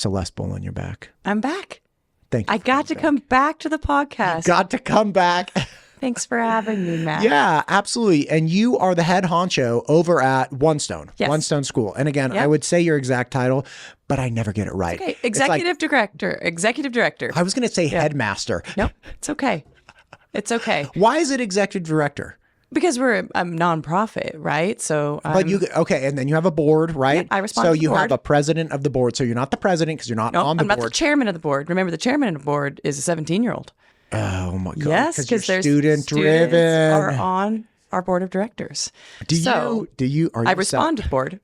Celeste Bolin, you're back. I'm back. Thank you. I got to come back to the podcast. Got to come back. Thanks for having me, Matt. Yeah, absolutely. And you are the head honcho over at One Stone, Yes. One Stone School. And again, Yep. I would say your exact title, but I never get it right. Okay, It's executive director. I was going to say headmaster. Nope, it's okay. It's okay. Why is it executive director? Because we're a nonprofit, right? So, But okay, and then you have a board, right? Yeah, I respond So to the you board. have a president of the board. So you're not the president because you're not no, on the I'm not the board. chairman of the board. Remember, the chairman of the board is a 17-year-old. Oh my God! Yes, because there's student students driven. are on our board of directors. Are you? I respond to the board.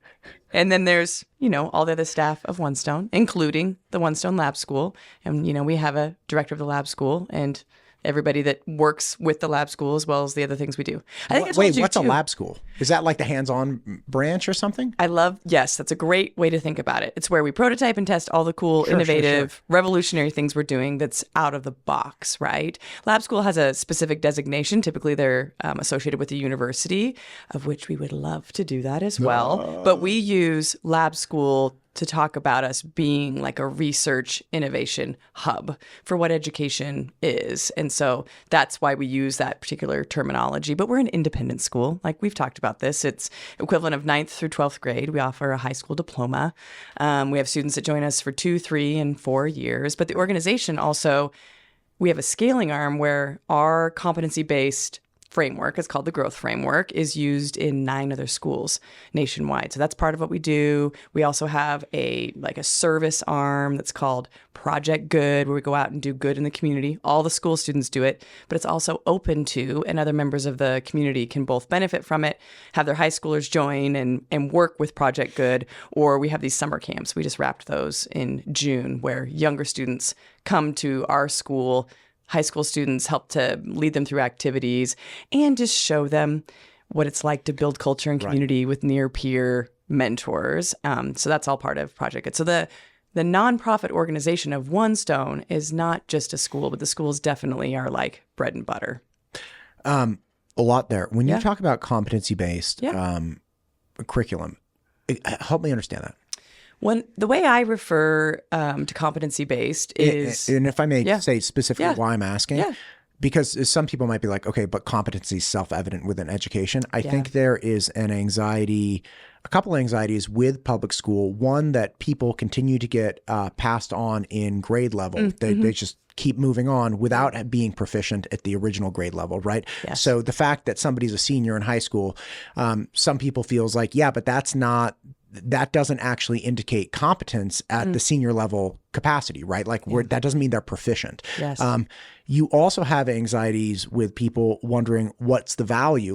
And then there's, all the other staff of One Stone, including the One Stone Lab School. And, we have a director of the lab school and everybody that works with the lab school as well as the other things we do. I think I told Wait, you what's a too. lab school? Is that like the hands-on branch or something? Yes, that's a great way to think about it. It's where we prototype and test all the cool, innovative, revolutionary things we're doing that's out of the box, right? Lab school has a specific designation. Typically, they're associated with a university, of which we would love to do that as well. But we use lab school to talk about us being like a research innovation hub for what education is. And so that's why we use that particular terminology. But we're an independent school. Like we've talked about this. It's equivalent of 9th through 12th grade. We offer a high school diploma. We have students that join us for 2, 3, and 4 years. But the organization also, we have a scaling arm where our competency-based framework, it's called the growth framework, is used in 9 other schools nationwide. So that's part of what we do. We also have a service arm that's called Project Good, where we go out and do good in the community. All the school students do it, but it's also open to, and other members of the community can both benefit from it, have their high schoolers join and work with Project Good, or we have these summer camps. We just wrapped those in June, where younger students come to our school. High school students help to lead them through activities and just show them what it's like to build culture and community with near peer mentors. So that's all part of Project Good. So the nonprofit organization of One Stone is not just a school, but the schools definitely are like bread and butter. A lot there. When you talk about competency-based curriculum, help me understand that. The way I refer to competency-based is... And if I may say specifically why I'm asking, because some people might be like, okay, but competency is self-evident within education. I think there is a couple anxieties with public school. One, that people continue to get passed on in grade level. They just keep moving on without being proficient at the original grade level, right? Yes. So the fact that somebody's a senior in high school, some people feels like, but that doesn't actually indicate competence at the senior level capacity, right? Like that doesn't mean they're proficient. Yes. You also have anxieties with people wondering what's the value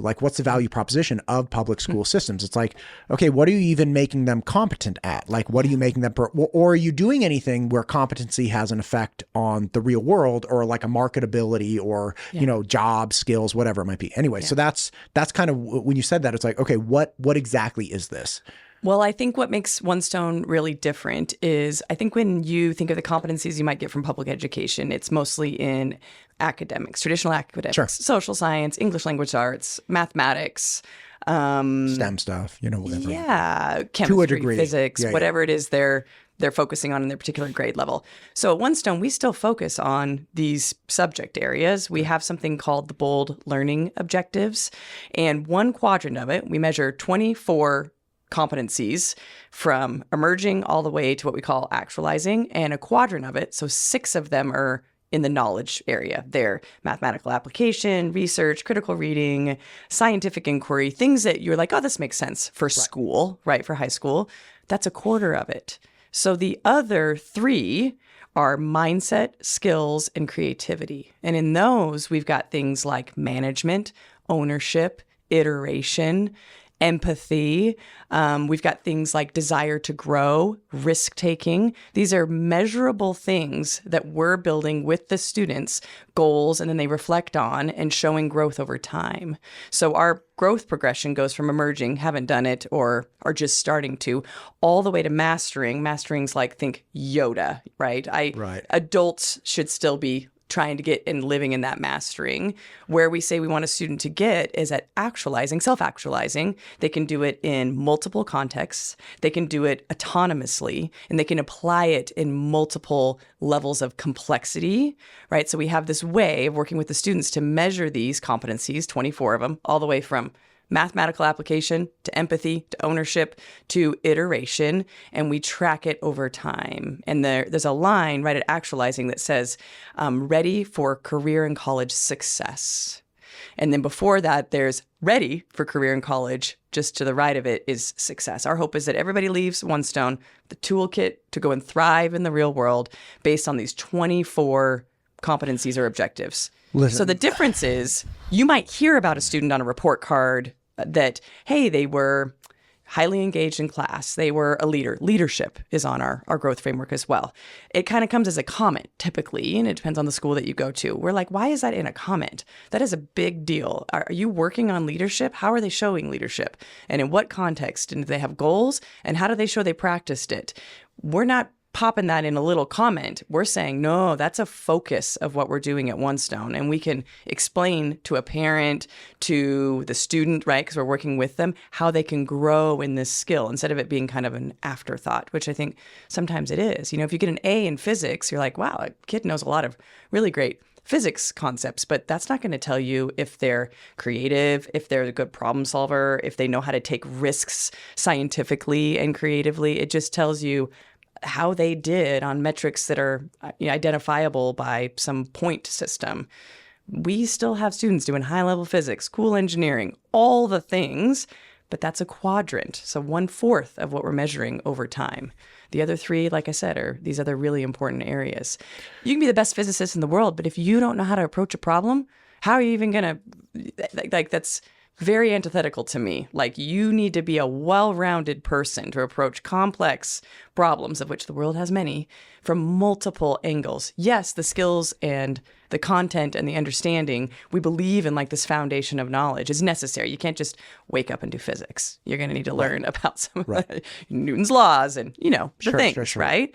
proposition of public school systems. It's like, okay, what are you even making them competent at? Like, what are you making them, or are you doing anything where competency has an effect on the real world, or like a marketability, or, job skills, whatever it might be. Anyway, so that's kind of, when you said that, it's like, okay, what exactly is this? Well, I think what makes One Stone really different is, I think when you think of the competencies you might get from public education, it's mostly in academics, traditional academics, social science, English language arts, mathematics, STEM stuff, whatever. Yeah, To a chemistry, degree. physics, whatever it is they're focusing on in their particular grade level. So at One Stone, we still focus on these subject areas. We have something called the Bold Learning Objectives, and one quadrant of it, we measure 24 competencies from emerging all the way to what we call actualizing, and a quadrant of it, so 6 of them are in the knowledge area. They're mathematical application, research, critical reading, scientific inquiry, things that you're like, oh, this makes sense for school, right? For high school. That's a quarter of it. So the other 3 are mindset, skills, and creativity. And in those, we've got things like management, ownership, iteration, empathy. We've got things like desire to grow, risk-taking. These are measurable things that we're building with the students, goals, and then they reflect on and showing growth over time. So our growth progression goes from emerging, haven't done it, or are just starting to, all the way to mastering. Mastering's like, think Yoda, right? Adults should still be trying to get and living in that mastering. Where we say we want a student to get is at actualizing, self-actualizing. They can do it in multiple contexts. They can do it autonomously, and they can apply it in multiple levels of complexity, right? So we have this way of working with the students to measure these competencies, 24 of them, all the way from mathematical application to empathy to ownership to iteration, and we track it over time. And there's a line right at actualizing that says, ready for career and college success. And then before that, there's ready for career and college. Just to the right of it is success. Our hope is that everybody leaves One Stone, the toolkit to go and thrive in the real world based on these 24 competencies or objectives. Listen. So the difference is you might hear about a student on a report card that, hey, they were highly engaged in class. They were a leader. Leadership is on our growth framework as well. It kind of comes as a comment typically, and it depends on the school that you go to. We're like, why is that in a comment? That is a big deal. Are you working on leadership? How are they showing leadership? And in what context? And do they have goals? And how do they show they practiced it? We're not popping that in a little comment. We're saying, no, that's a focus of what we're doing at One Stone. And we can explain to a parent, to the student, right, because we're working with them, how they can grow in this skill instead of it being kind of an afterthought, which I think sometimes it is. You know, if you get an A in physics, you're like, wow, a kid knows a lot of really great physics concepts, but that's not going to tell you if they're creative, if they're a good problem solver, if they know how to take risks scientifically and creatively. It just tells you how they did on metrics that are identifiable by some point system. We still have students doing high-level physics, cool engineering, all the things, but that's a quadrant. So 1/4 of what we're measuring over time. The other 3, like I said, are these other really important areas. You can be the best physicist in the world, but if you don't know how to approach a problem, how are you even going to, that's very antithetical to me. Like, you need to be a well-rounded person to approach complex problems, of which the world has many, from multiple angles. Yes, the skills and the content and the understanding, we believe in like this foundation of knowledge is necessary. You can't just wake up and do physics. You're going to need to learn about some of Newton's laws and, the things, right?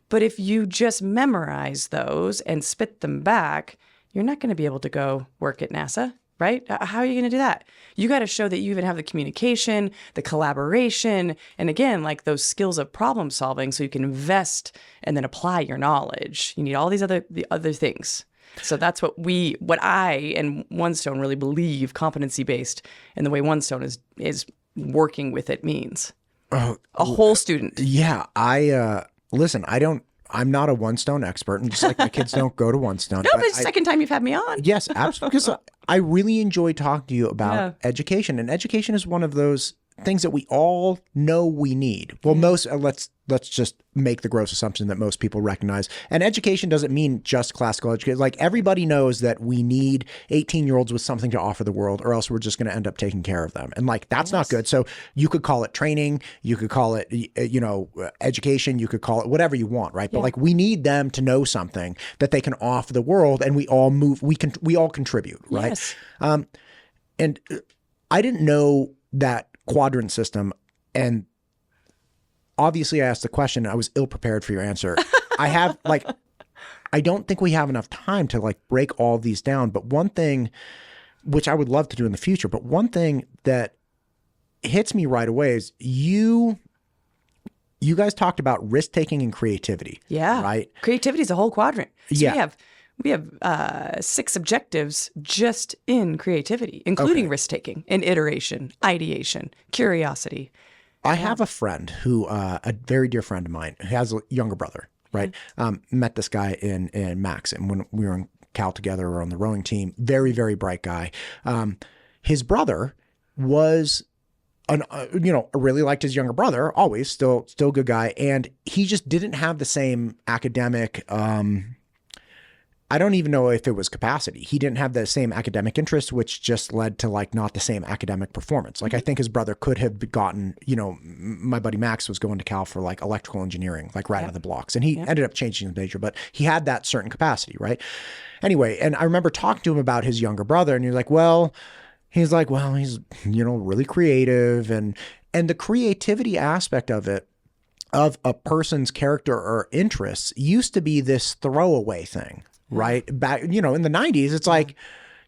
But if you just memorize those and spit them back, you're not going to be able to go work at NASA. Right? How are you going to do that? You got to show that you even have the communication, the collaboration, and again, like those skills of problem solving so you can invest and then apply your knowledge. You need all these other things. So that's what I and One Stone really believe competency-based and the way One Stone is working with it means. A whole student. Yeah. Listen, I'm not a One Stone expert, and just like my kids don't go to One Stone. No, but it's the second time you've had me on. Yes, absolutely. Because I really enjoy talking to you about education, and education is one of those things that we all know we need. Well, let's just make the gross assumption that most people recognize. And education doesn't mean just classical education. Like, everybody knows that we need 18-year-olds with something to offer the world, or else we're just going to end up taking care of them. And like, that's not good. So you could call it training, you could call it, education, you could call it whatever you want, right? But like, we need them to know something that they can offer the world, and we all contribute, right? Yes. And I didn't know that quadrant system, and obviously I asked the question, I was ill prepared for your answer. I don't think we have enough time to like break all of these down, but one thing, which I would love to do in the future, but one thing that hits me right away is you guys talked about risk-taking and creativity. Yeah. Right? Creativity is a whole quadrant. So yeah. We have 6 objectives just in creativity, including risk-taking and iteration, ideation, curiosity. I have a friend who, a very dear friend of mine, who has a younger brother, right? Met this guy in Max, and when we were in Cal together or on the rowing team, very, very bright guy. His brother was really liked his younger brother, always still a good guy. And he just didn't have the same academic, I don't even know if it was capacity. He didn't have the same academic interest, which just led to like not the same academic performance. Like, I think his brother could have gotten, my buddy Max was going to Cal for like electrical engineering, like right out of the blocks. And he ended up changing his major, but he had that certain capacity, right? Anyway, and I remember talking to him about his younger brother, and he's like, he's really creative, and the creativity aspect of it, of a person's character or interests, used to be this throwaway thing. right? Back, in the 90s, it's like,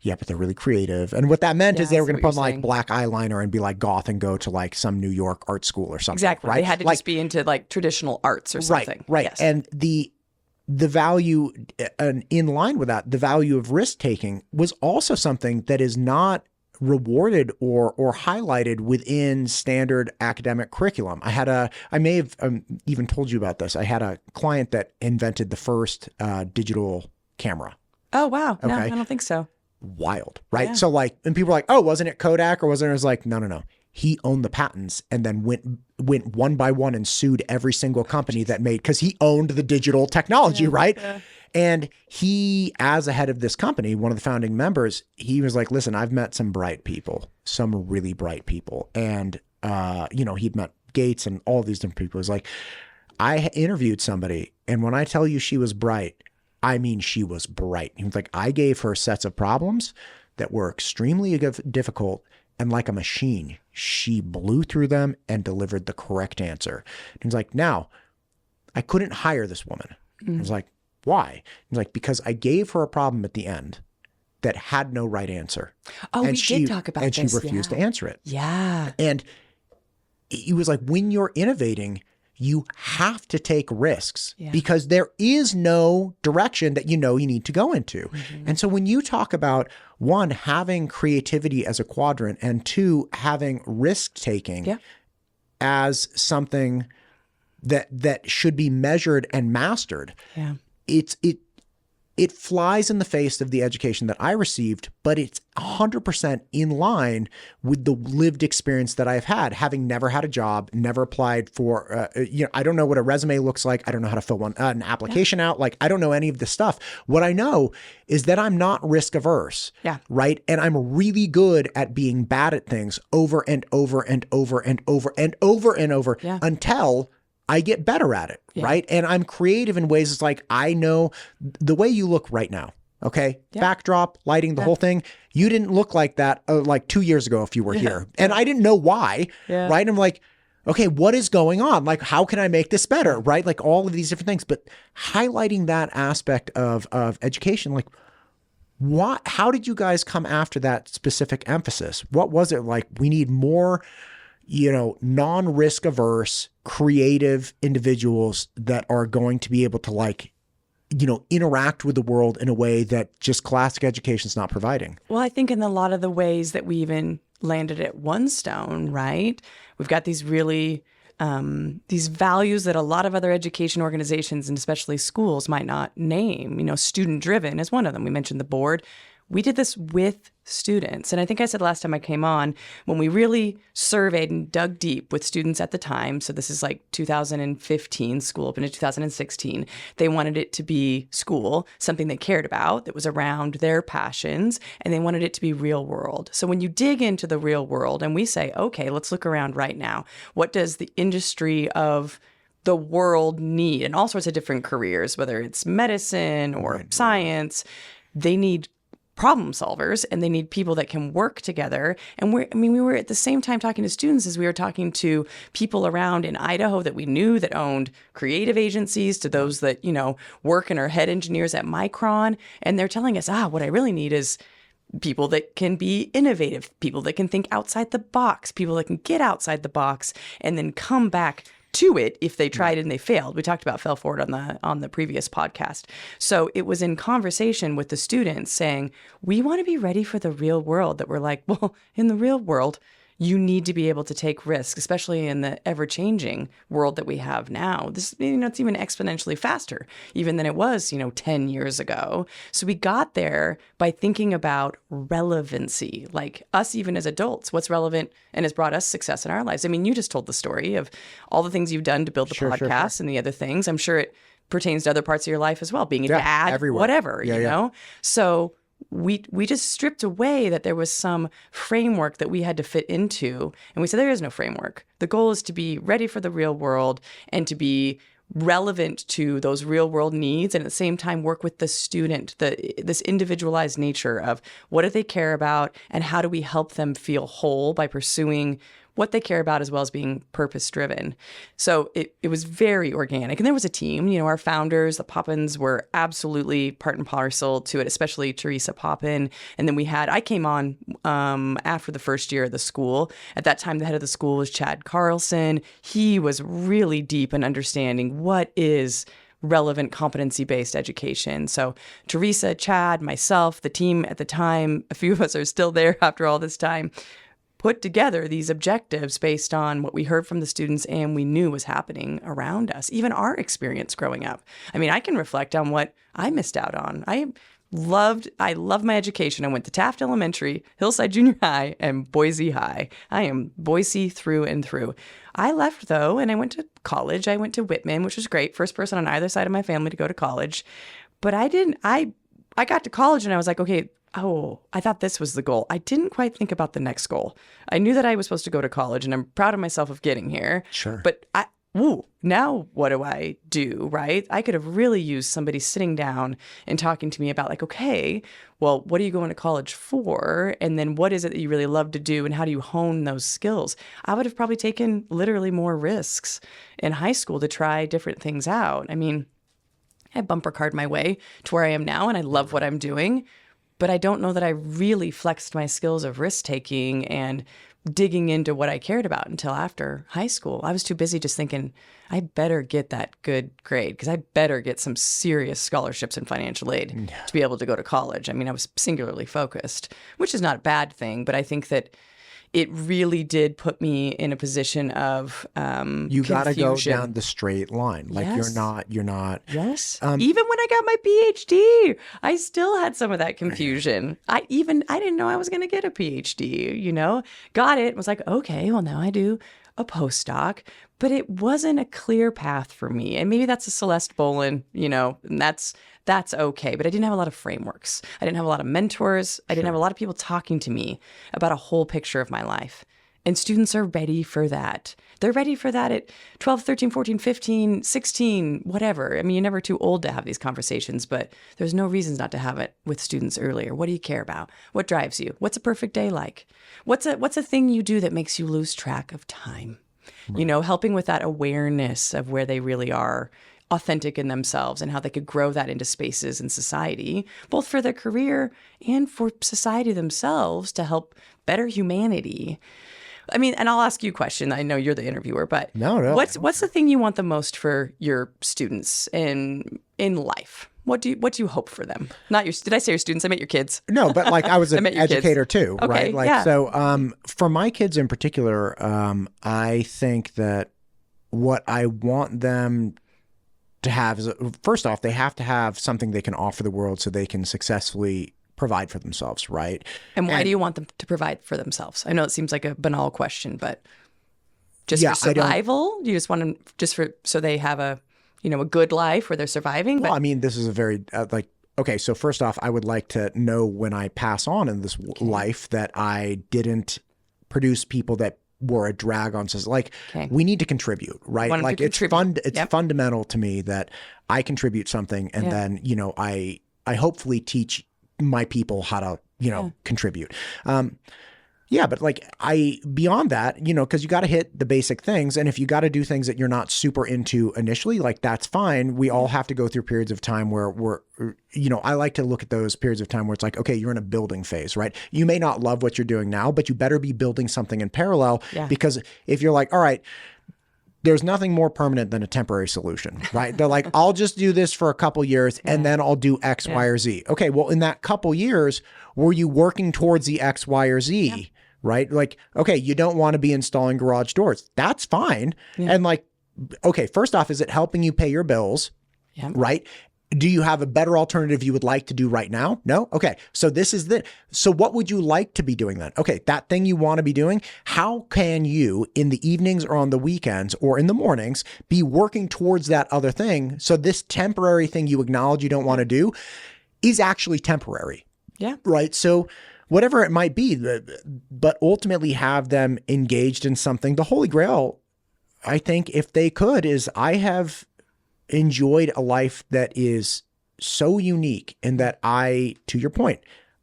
yeah, but they're really creative. And what that meant is they were going to put on like black eyeliner and be like goth and go to like some New York art school or something. Exactly. Right? They had to just be into like traditional arts or something. Right. Yes. And the value, and in line with that, the value of risk taking was also something that is not rewarded or highlighted within standard academic curriculum. I may have even told you about this. I had a client that invented the first digital camera. Oh, wow. Okay. No, I don't think so. Wild, right? Yeah. So like, and people were like, oh, wasn't it Kodak or wasn't it? I was like, no. He owned the patents and then went one by one and sued every single company that made, because he owned the digital technology, right? Yeah. And he, as a head of this company, one of the founding members, he was like, listen, I've met some bright people, some really bright people. And, he'd met Gates and all these different people. It was like, I interviewed somebody, and when I tell you she was bright, I mean, she was bright. He was like, I gave her sets of problems that were extremely difficult, and like a machine, she blew through them and delivered the correct answer. He was like, now, I couldn't hire this woman. I was like, why? He's like, because I gave her a problem at the end that had no right answer. Oh, we did talk about this. And she refused to answer it. Yeah. And he was like, when you're innovating, you have to take risks because there is no direction that you need to go into. And so when you talk about, one, having creativity as a quadrant, and two, having risk taking as something that should be measured and mastered, it flies in the face of the education that I received, but it's 100% in line with the lived experience that I've had, having never had a job, never applied for, I don't know what a resume looks like. I don't know how to fill an application out. Like, I don't know any of this stuff. What I know is that I'm not risk averse, right? And I'm really good at being bad at things over and over and over and over and over and over until I get better at it, right? And I'm creative in ways. It's like, I know the way you look right now, okay? Backdrop, lighting, the whole thing. You didn't look like that like 2 years ago if you were here. And I didn't know why, right? And I'm like, okay, what is going on? Like, how can I make this better, right? Like all of these different things. But highlighting that aspect of education, like, how did you guys come after that specific emphasis? What was it like? We need more non-risk averse, creative individuals that are going to be able to interact with the world in a way that just classic education is not providing. Well, I think in a lot of the ways that we even landed at One Stone, right? We've got these really, these values that a lot of other education organizations and especially schools might not name. Student driven is one of them. We mentioned the board. We did this with students. And I think I said last time I came on, when we really surveyed and dug deep with students at the time, so this is like 2015, school opened in 2016, they wanted it to be school, something they cared about that was around their passions, and they wanted it to be real world. So when you dig into the real world and we say, okay, let's look around right now. What does the industry of the world need? And all sorts of different careers, whether it's medicine or science, they need problem solvers, and they need people that can work together. And we were at the same time talking to students as we were talking to people around in Idaho that we knew that owned creative agencies, to those that, work and are head engineers at Micron. And they're telling us, what I really need is people that can be innovative, people that can think outside the box, people that can get outside the box and then come back to it if they tried and they failed. We talked about fail forward on the previous podcast. So it was in conversation with the students saying, we want to be ready for the real world, that we're like, well, in the real world, you need to be able to take risks, especially in the ever-changing world that we have now. This, it's even exponentially faster even than it was, 10 years ago. So we got there by thinking about relevancy, like us even as adults, what's relevant and has brought us success in our lives. I mean, you just told the story of all the things you've done to build the podcast and the other things. I'm sure it pertains to other parts of your life as well, being a dad, everywhere. Whatever, you know? So we just stripped away that there was some framework that we had to fit into. And we said, there is no framework. The goal is to be ready for the real world and to be relevant to those real world needs, and at the same time work with the student, this individualized nature of what do they care about and how do we help them feel whole by pursuing what they care about as well as being purpose driven. So it was very organic. And there was a team, our founders, the Poppins, were absolutely part and parcel to it, especially Teresa Poppin. And then I came on after the first year of the school. At that time, the head of the school was Chad Carlson. He was really deep in understanding what is relevant competency-based education. So Teresa, Chad, myself, the team at the time, a few of us are still there after all this time, put together these objectives based on what we heard from the students and we knew was happening around us, even our experience growing up. I mean, I can reflect on what I missed out on. I loved my education. I went to Taft Elementary, Hillside Junior High, and Boise High. I am Boise through and through. I left, though, and I went to college. I went to Whitman, which was great. First person on either side of my family to go to college. But I got to college and I was like, okay, I thought this was the goal. I didn't quite think about the next goal. I knew that I was supposed to go to college, and I'm proud of myself of getting here. Sure. But now what do I do, right? I could have really used somebody sitting down and talking to me about like, okay, well, what are you going to college for? And then what is it that you really love to do? And how do you hone those skills? I would have probably taken literally more risks in high school to try different things out. I mean, I bumper card my way to where I am now, and I love what I'm doing. But I don't know that I really flexed my skills of risk taking and digging into what I cared about until after high school. I was too busy just thinking, I better get that good grade because I better get some serious scholarships and financial aid to be able to go to college. I mean, I was singularly focused, which is not a bad thing, but I think that it really did put me in a position of you got to go down the straight line. Like Yes. you're not. Yes. Even when I got my PhD, I still had some of that confusion. I didn't know I was going to get a PhD, got it. Was like, okay, well now I do a postdoc, but it wasn't a clear path for me. And maybe that's a Celeste Bolin, and that's okay. But I didn't have a lot of frameworks. I didn't have a lot of mentors. I didn't have a lot of people talking to me about a whole picture of my life. And students are ready for that. They're ready for that at 12, 13, 14, 15, 16, whatever. I mean, you're never too old to have these conversations, but there's no reasons not to have it with students earlier. What do you care about? What drives you? What's a perfect day like? What's a thing you do that makes you lose track of time? Right. Helping with that awareness of where they really are authentic in themselves and how they could grow that into spaces in society, both for their career and for society themselves to help better humanity. I mean, and I'll ask you a question. I know you're the interviewer, but no. What's the thing you want the most for your students in life? What do you hope for them? Not your. Did I say your students? I meant your kids. No, but like I was an educator too, okay, right? Like yeah. So, for my kids in particular, I think that what I want them to have is, first off, they have to have something they can offer the world so they can successfully provide for themselves, right? And why do you want them to provide for themselves? I know it seems like a banal question, but just for survival? You just want them so they have a good life where they're surviving? Well, I mean, this is a very, okay, so first off, I would like to know when I pass on in this life that I didn't produce people that were a drag on society. We need to contribute, right? Like it's fundamental to me that I contribute something and then, I hopefully teach my people how to, contribute. But beyond that, because you got to hit the basic things. And if you got to do things that you're not super into initially, that's fine. We all have to go through periods of time where I like to look at those periods of time where it's like, okay, you're in a building phase, right? You may not love what you're doing now, but you better be building something in parallel because if you're like, all right, there's nothing more permanent than a temporary solution, right? They're like, I'll just do this for a couple years and then I'll do X, Y, or Z. Okay, well, in that couple years, were you working towards the X, Y, or Z? Yeah. Right? Like, okay, you don't want to be installing garage doors. That's fine. Yeah. And okay, first off, is it helping you pay your bills? Yeah. Right? Do you have a better alternative you would like to do right now? No? Okay. So so what would you like to be doing then? Okay. That thing you want to be doing, how can you in the evenings or on the weekends or in the mornings be working towards that other thing? So this temporary thing you acknowledge you don't want to do is actually temporary. Yeah. Right. So whatever it might be, but ultimately have them engaged in something. The Holy Grail, I think, if they could, is I have enjoyed a life that is so unique in that to your point,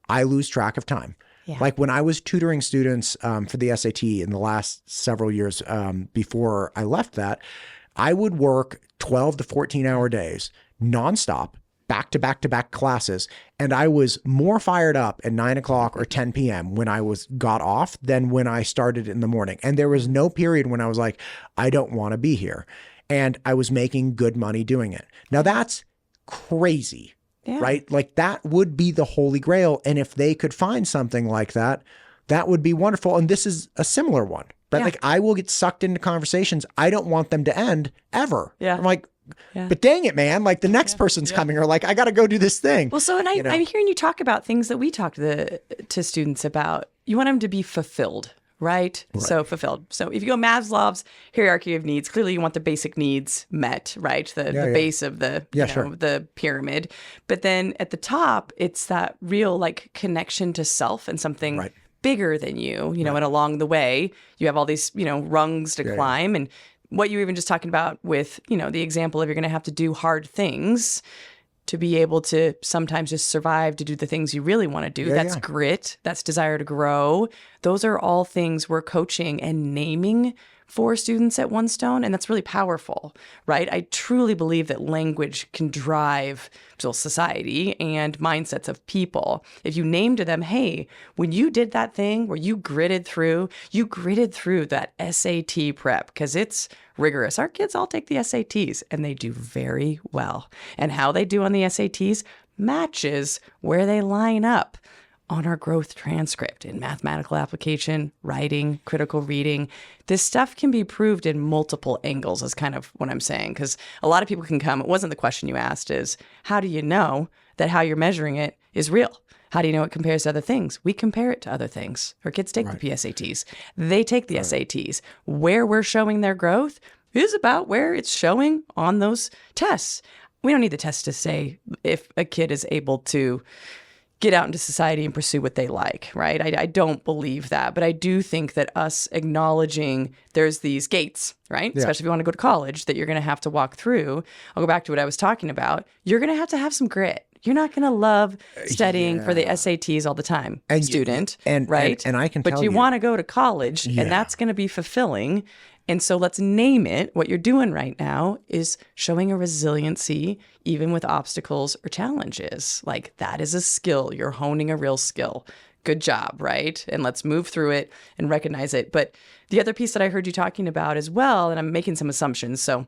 I lose track of time. Yeah. Like when I was tutoring students for the SAT in the last several years before I left that, I would work 12 to 14-hour days nonstop, back to back to back classes. And I was more fired up at 9 o'clock or 10 p.m. when I got off than when I started in the morning. And there was no period when I was like, I don't want to be here. And I was making good money doing it. Now that's crazy, right? Like that would be the holy grail. And if they could find something like that, that would be wonderful. And this is a similar one, right? Yeah. Like I will get sucked into conversations. I don't want them to end ever. Yeah. I'm like, but dang it, man, like the next person's coming, or like, I got to go do this thing. Well, so, and I'm hearing you talk about things that we talk to students about. You want them to be fulfilled, right? So fulfilled. So if you go Maslow's hierarchy of needs, clearly you want the basic needs met, right? The base of the, the pyramid. But then at the top, it's that real like connection to self and something bigger than you, you know, and along the way, you have all these, rungs to climb. And what you were even just talking about with, the example of you're going to have to do hard things to be able to sometimes just survive, to do the things you really want to do. That's grit. That's desire to grow. Those are all things we're coaching and naming for students at One Stone. And that's really powerful, right? I truly believe that language can drive society and mindsets of people. If you name to them, hey, when you did that thing where you gritted through that SAT prep, because it's rigorous. Our kids all take the SATs and they do very well. And how they do on the SATs matches where they line up on our growth transcript in mathematical application, writing, critical reading. This stuff can be proved in multiple angles is kind of what I'm saying. Because a lot of people can come, it wasn't the question you asked, is how do you know that how you're measuring it is real? How do you know it compares to other things? We compare it to other things. Our kids take the PSATs. They take the SATs. Where we're showing their growth is about where it's showing on those tests. We don't need the test to say if a kid is able to get out into society and pursue what they like, right? I don't believe that, but I do think that us acknowledging there's these gates, right? Especially if you want to go to college that you're going to have to walk through. I'll go back to what I was talking about. You're going to have some grit. You're not going to love studying for the SATs all the time, right? And I can tell you. But you want to go to college, and that's going to be fulfilling. And so let's name it. What you're doing right now is showing a resiliency, even with obstacles or challenges. Like that is a skill. You're honing a real skill. Good job, right? And let's move through it and recognize it. But the other piece that I heard you talking about as well, and I'm making some assumptions, so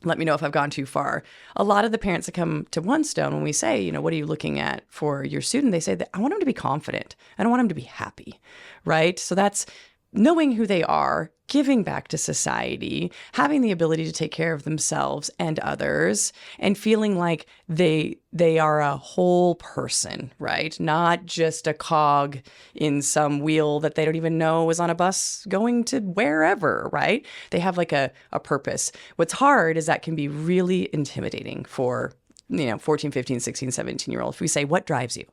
let me know if I've gone too far. A lot of the parents that come to One Stone, when we say, what are you looking at for your student? They say that I want them to be confident. I don't want them to be happy, right? So that's knowing who they are, giving back to society, having the ability to take care of themselves and others, and feeling like they are a whole person, right? Not just a cog in some wheel that they don't even know is on a bus going to wherever, right? They have like a purpose. What's hard is that can be really intimidating for 14, 15, 16, 17-year-old. If we say, what drives you?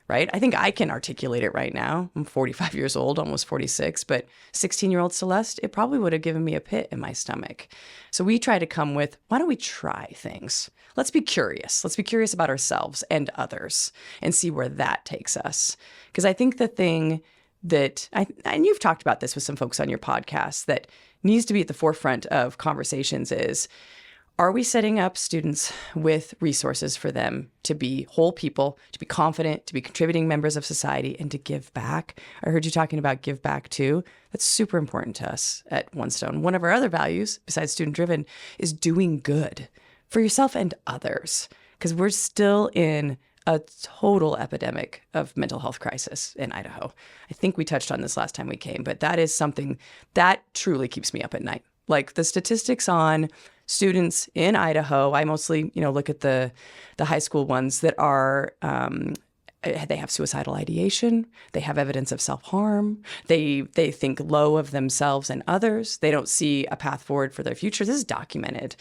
Right? I think I can articulate it right now. I'm 45 years old, almost 46, but 16-year-old Celeste, it probably would have given me a pit in my stomach. So we try to come with, why don't we try things? Let's be curious. Let's be curious about ourselves and others and see where that takes us. Because I think the thing that, and you've talked about this with some folks on your podcast, that needs to be at the forefront of conversations is, are we setting up students with resources for them to be whole people, to be confident, to be contributing members of society, and to give back? I heard you talking about give back too. That's super important to us at One Stone. One of our other values, besides student-driven, is doing good for yourself and others, because we're still in a total epidemic of mental health crisis in Idaho. I think we touched on this last time we came, but that is something that truly keeps me up at night. Like the statistics on students in Idaho, I mostly, look at the high school ones that are, they have suicidal ideation. They have evidence of self-harm. They think low of themselves and others. They don't see a path forward for their future. This is documented.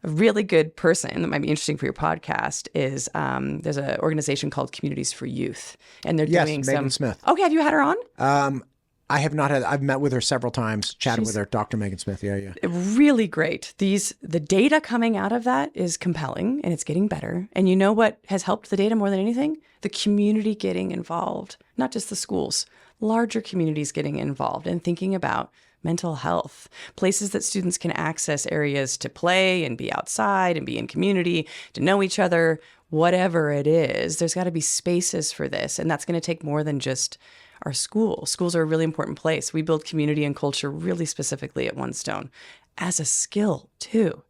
A really good person that might be interesting for your podcast is there's an organization called Communities for Youth, and they're doing Megan Smith. Okay, have you had her on? I have not had. I've met with her several times, chatted with her, Dr. Megan Smith. Yeah. Really great. The data coming out of that is compelling, and it's getting better. And you know what has helped the data more than anything? The community getting involved, not just the schools, larger communities getting involved and thinking about mental health, places that students can access areas to play and be outside and be in community, to know each other, whatever it is. There's got to be spaces for this. And that's going to take more than just our schools. Schools are a really important place. We build community and culture really specifically at One Stone as a skill too,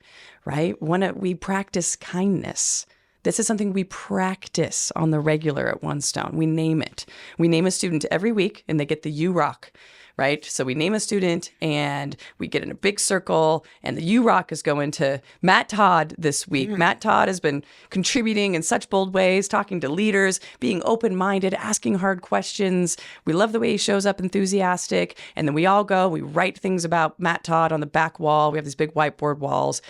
right? We practice kindness. This is something we practice on the regular at One Stone. We name it. We name a student every week and they get the U Rock, right? So we name a student and we get in a big circle and the U Rock is going to Matt Todd this week. Matt Todd has been contributing in such bold ways, talking to leaders, being open-minded, asking hard questions. We love the way he shows up enthusiastic. And then we all go, we write things about Matt Todd on the back wall. We have these big whiteboard walls.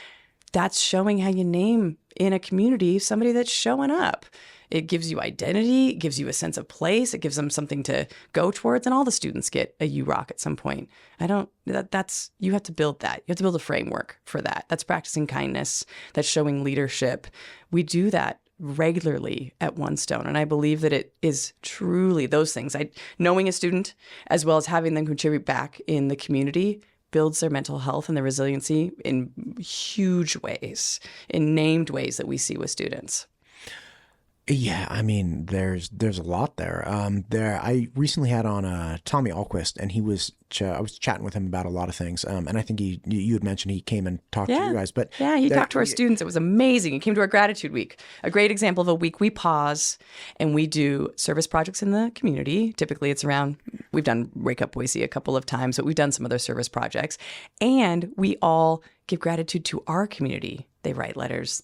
That's showing how you name in a community somebody that's showing up. It gives you identity, it gives you a sense of place, it gives them something to go towards, and all the students get a U-Rock at some point. You have to build that. You have to build a framework for that. That's practicing kindness, that's showing leadership. We do that regularly at One Stone, and I believe that it is truly those things. Knowing a student, as well as having them contribute back in the community, builds their mental health and their resiliency in huge ways, in named ways that we see with students. Yeah, I mean, there's a lot there. I recently had on Tommy Alquist, and I was chatting with him about a lot of things. And I think you had mentioned he came and talked to you guys, but he talked to our students. It was amazing. He came to our gratitude week, a great example of a week we pause and we do service projects in the community. Typically, we've done Wake Up Boise a couple of times, but we've done some other service projects, and we all give gratitude to our community. They write letters,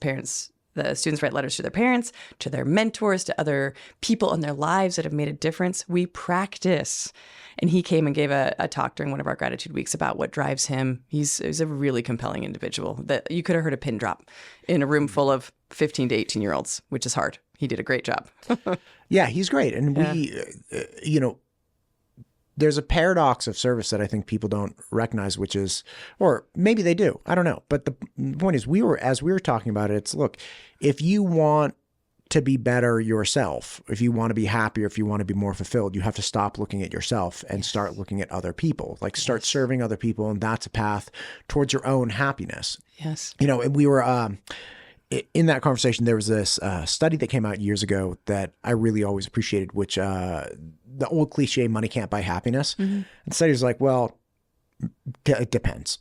the students write letters to their parents, to their mentors, to other people in their lives that have made a difference. We practice. And he came and gave a talk during one of our gratitude weeks about what drives him. He's a really compelling individual that you could have heard a pin drop in a room full of 15 to 18-year-olds, which is hard. He did a great job. Yeah, he's great. And there's a paradox of service that I think people don't recognize, which is, or maybe they do, I don't know. But the point is, as we were talking about it, it's, look, if you want to be better yourself, if you want to be happier, if you want to be more fulfilled, you have to stop looking at yourself and start looking at other people, start serving other people. And that's a path towards your own happiness. Yes. And we were, in that conversation, there was this study that came out years ago that I really always appreciated, which the old cliche, money can't buy happiness. Mm-hmm. And the study was like, well, it depends,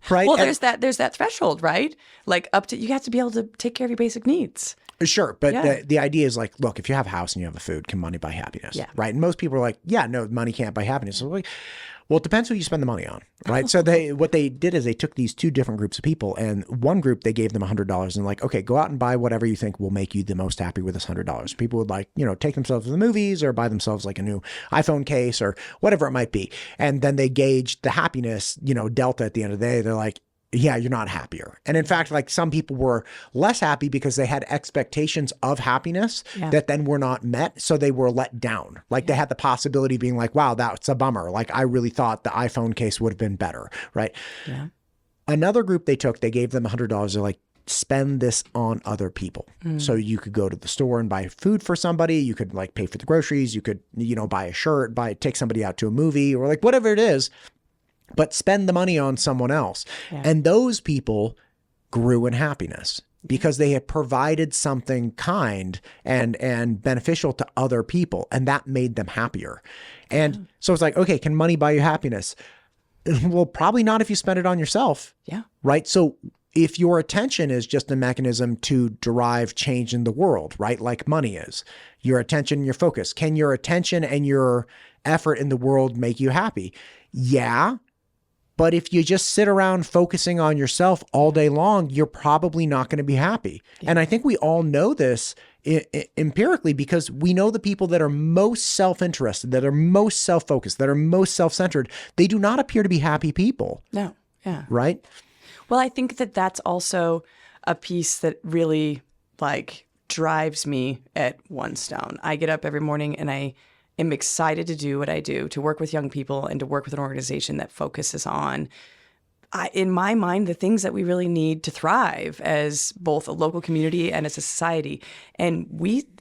right? Well, there's that threshold, right? Like you have to be able to take care of your basic needs. Sure. But the idea is like, look, if you have a house and you have a food, can money buy happiness? Yeah. Right. And most people are like, yeah, no, money can't buy happiness. So like, well, it depends who you spend the money on, right? So what they did is they took these two different groups of people, and one group, they gave them $100 and like, okay, go out and buy whatever you think will make you the most happy with this $100. People would take themselves to the movies or buy themselves like a new iPhone case or whatever it might be. And then they gauged the happiness, delta at the end of the day. They're like, yeah, you're not happier. And in fact, like some people were less happy because they had expectations of happiness that then were not met. So they were let down. Like they had the possibility of being like, wow, that's a bummer. Like I really thought the iPhone case would have been better. Right. Yeah. Another group they gave them $100. They're like, spend this on other people. So you could go to the store and buy food for somebody. You could like pay for the groceries. You could, buy a shirt, take somebody out to a movie or like whatever it is. But spend the money on someone else. Yeah. And those people grew in happiness because they had provided something kind and beneficial to other people. And that made them happier. And so it's like, okay, can money buy you happiness? Well, probably not if you spend it on yourself. Yeah. Right. So if your attention is just a mechanism to derive change in the world, right? Like money is, your attention, your focus. Can your attention and your effort in the world make you happy? Yeah. But if you just sit around focusing on yourself all day long, you're probably not going to be happy. Yeah. And I think we all know this empirically because we know the people that are most self-interested, that are most self-focused, that are most self-centered, they do not appear to be happy people. No. Yeah. Right? Well, I think that that's also a piece that really drives me at One Stone. I get up every morning and I am excited to do what I do, to work with young people and to work with an organization that focuses on, in my mind, the things that we really need to thrive as both a local community and as a society. And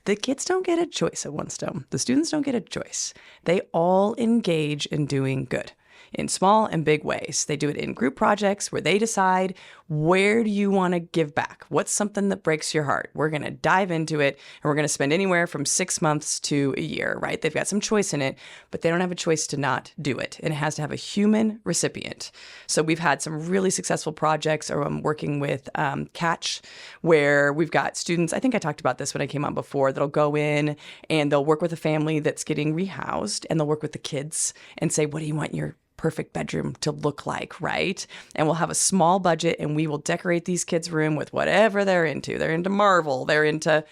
the kids don't get a choice at One Stone. The students don't get a choice. They all engage in doing good in small and big ways. They do it in group projects where they decide, where do you want to give back? What's something that breaks your heart? We're going to dive into it, and we're going to spend anywhere from 6 months to a year, right? They've got some choice in it, but they don't have a choice to not do it. And it has to have a human recipient. So we've had some really successful projects, or I'm working with Catch, where we've got students, I think I talked about this when I came on before, that'll go in and they'll work with a family that's getting rehoused, and they'll work with the kids and say, what do you want your perfect bedroom to look like, right? And we'll have a small budget, and we will decorate these kids' room with whatever they're into. They're into Marvel, they're into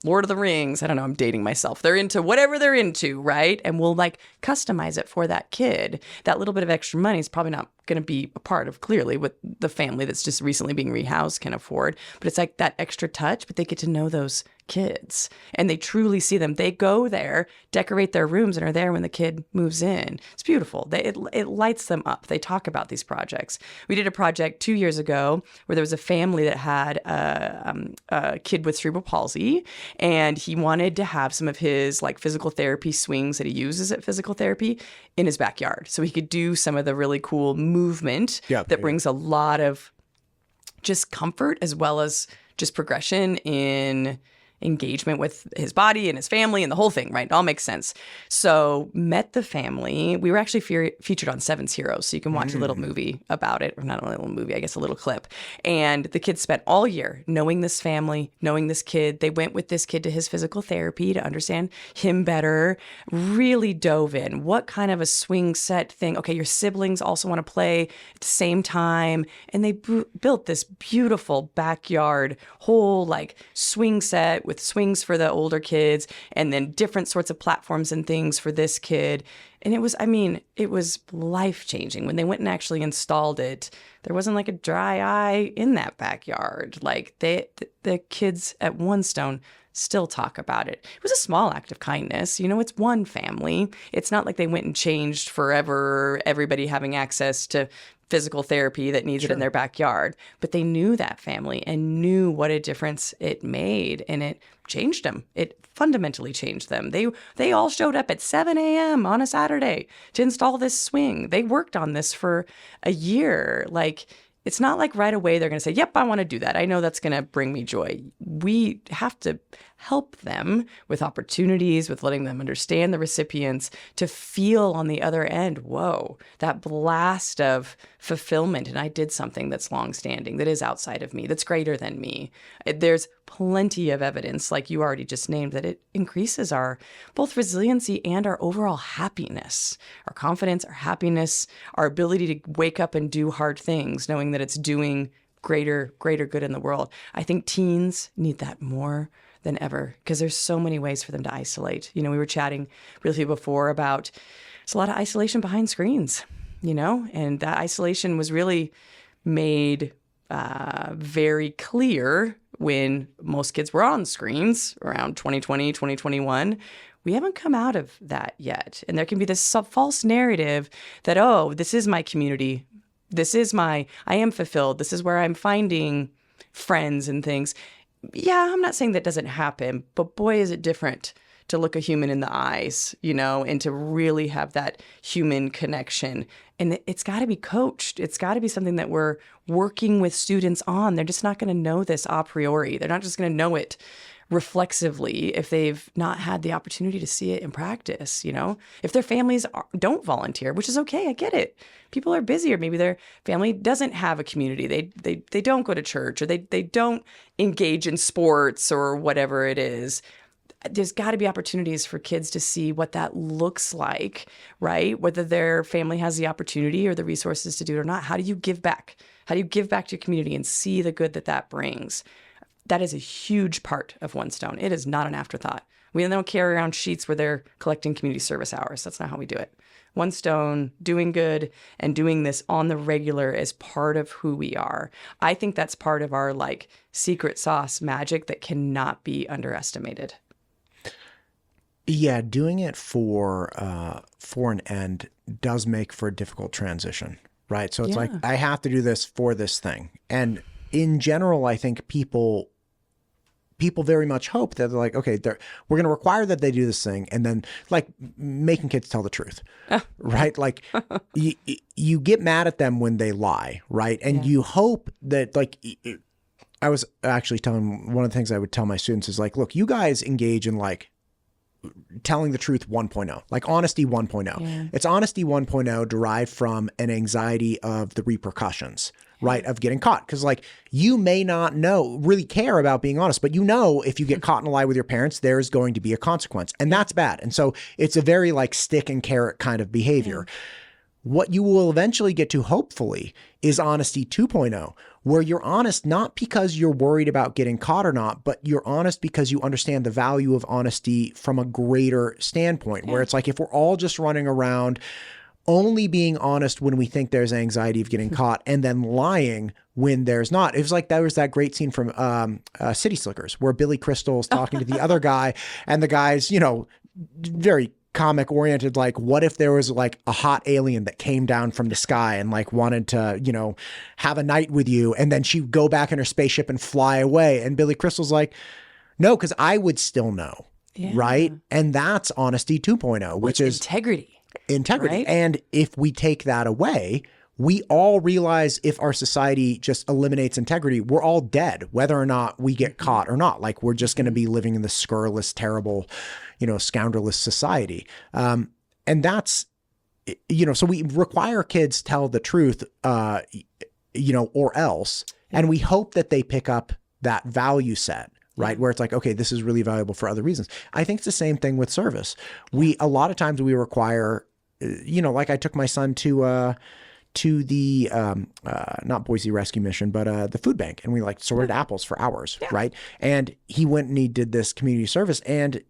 Lord of the Rings. I don't know, I'm dating myself. They're into whatever they're into, right? And we'll like customize it for that kid. That little bit of extra money is probably not going to be a part of, clearly, what the family that's just recently being rehoused can afford. But it's like that extra touch, but they get to know those kids and they truly see them. They go there, decorate their rooms, and are there when the kid moves in. It's beautiful. It lights them up. They talk about these projects. We did a project 2 years ago where there was a family that had a kid with cerebral palsy, and he wanted to have some of his like physical therapy swings that he uses at physical therapy in his backyard, so he could do some of the really cool movement that brings a lot of just comfort as well as just progression in engagement with his body and his family and the whole thing, right? It all makes sense. So met the family. We were actually featured on Seven's Heroes, so you can watch a little movie about it, or not a little movie, I guess a little clip. And the kids spent all year knowing this family, knowing this kid. They went with this kid to his physical therapy to understand him better, really dove in. What kind of a swing set thing? Okay, your siblings also want to play at the same time. And they built this beautiful backyard whole like swing set with swings for the older kids, and then different sorts of platforms and things for this kid. And it was life-changing. When they went and actually installed it, there wasn't like a dry eye in that backyard. Like the kids at One Stone still talk about it. It was a small act of kindness. You know, it's one family. It's not like they went and changed forever, everybody having access to physical therapy that needs it in their backyard. But they knew that family and knew what a difference it made, and it changed them. It fundamentally changed them. They all showed up at 7 a.m. on a Saturday to install this swing. They worked on this for a year. Like, it's not like right away they're going to say, yep, I want to do that. I know that's going to bring me joy. We have to help them with opportunities, with letting them understand the recipients, to feel on the other end, whoa, that blast of fulfillment. And I did something that's longstanding, that is outside of me, that's greater than me. There's plenty of evidence, like you already just named, that it increases our both resiliency and our overall happiness, our confidence, our happiness, our ability to wake up and do hard things, knowing that it's doing greater good in the world. I think teens need that more than ever, because there's so many ways for them to isolate. You know, we were chatting briefly before about there's a lot of isolation behind screens, you know, and that isolation was really made very clear when most kids were on screens around 2020, 2021. We haven't come out of that yet. And there can be this false narrative that, oh, this is my community. I am fulfilled. This is where I'm finding friends and things. Yeah, I'm not saying that doesn't happen, but boy, is it different to look a human in the eyes, you know, and to really have that human connection. And it's got to be coached. It's got to be something that we're working with students on. They're just not going to know this a priori. They're not just going to know it reflexively if they've not had the opportunity to see it in practice. You know, if their families don't volunteer, which is okay, I get it. People are busy, or maybe their family doesn't have a community. They don't go to church, or they don't engage in sports or whatever it is. There's got to be opportunities for kids to see what that looks like, right? Whether their family has the opportunity or the resources to do it or not. How do you give back? How do you give back to your community and see the good that brings? That is a huge part of One Stone. It is not an afterthought. We don't carry around sheets where they're collecting community service hours. That's not how we do it. One Stone, doing good and doing this on the regular is part of who we are. I think that's part of our like secret sauce magic that cannot be underestimated. Yeah, doing it for an end does make for a difficult transition, right? So it's like Yeah. I have to do this for this thing. And in general, I think people very much hope that they're like, okay, we're going to require that they do this thing, and then like making kids tell the truth, right? Like you get mad at them when they lie, right? And you hope that like. I was actually telling one of the things I would tell my students is like, look, you guys engage in like telling the truth 1.0, like honesty 1.0. Yeah. It's honesty 1.0 derived from an anxiety of the repercussions, right? Of getting caught. Because like you may not really care about being honest, but you know, if you get caught in a lie with your parents, there's going to be a consequence, and that's bad. And so it's a very like stick and carrot kind of behavior. What you will eventually get to, hopefully, is honesty 2.0, where you're honest not because you're worried about getting caught or not, but you're honest because you understand the value of honesty from a greater standpoint, where it's like if we're all just running around only being honest when we think there's anxiety of getting caught and then lying when there's not. It was like there was that great scene from City Slickers where Billy Crystal's talking to the other guy, and the guy's, you know, very comic oriented, like what if there was like a hot alien that came down from the sky and like wanted to, you know, have a night with you, and then she'd go back in her spaceship and fly away, and Billy Crystal's like, no, because I would still know, right? And that's honesty 2.0, which is integrity, right? And if we take that away, we all realize if our society just eliminates integrity, we're all dead, whether or not we get caught or not. Like we're just going to be living in this scurrilous, terrible, you know, scoundrelous society. And that's, you know, so we require kids tell the truth, you know, or else. And we hope that they pick up that value set, right? Where it's like, okay, this is really valuable for other reasons. I think it's the same thing with service. A lot of times we require, you know, like I took my son to the not Boise Rescue Mission, but the food bank, and we like sorted apples for hours, right? And he went and he did this community service, and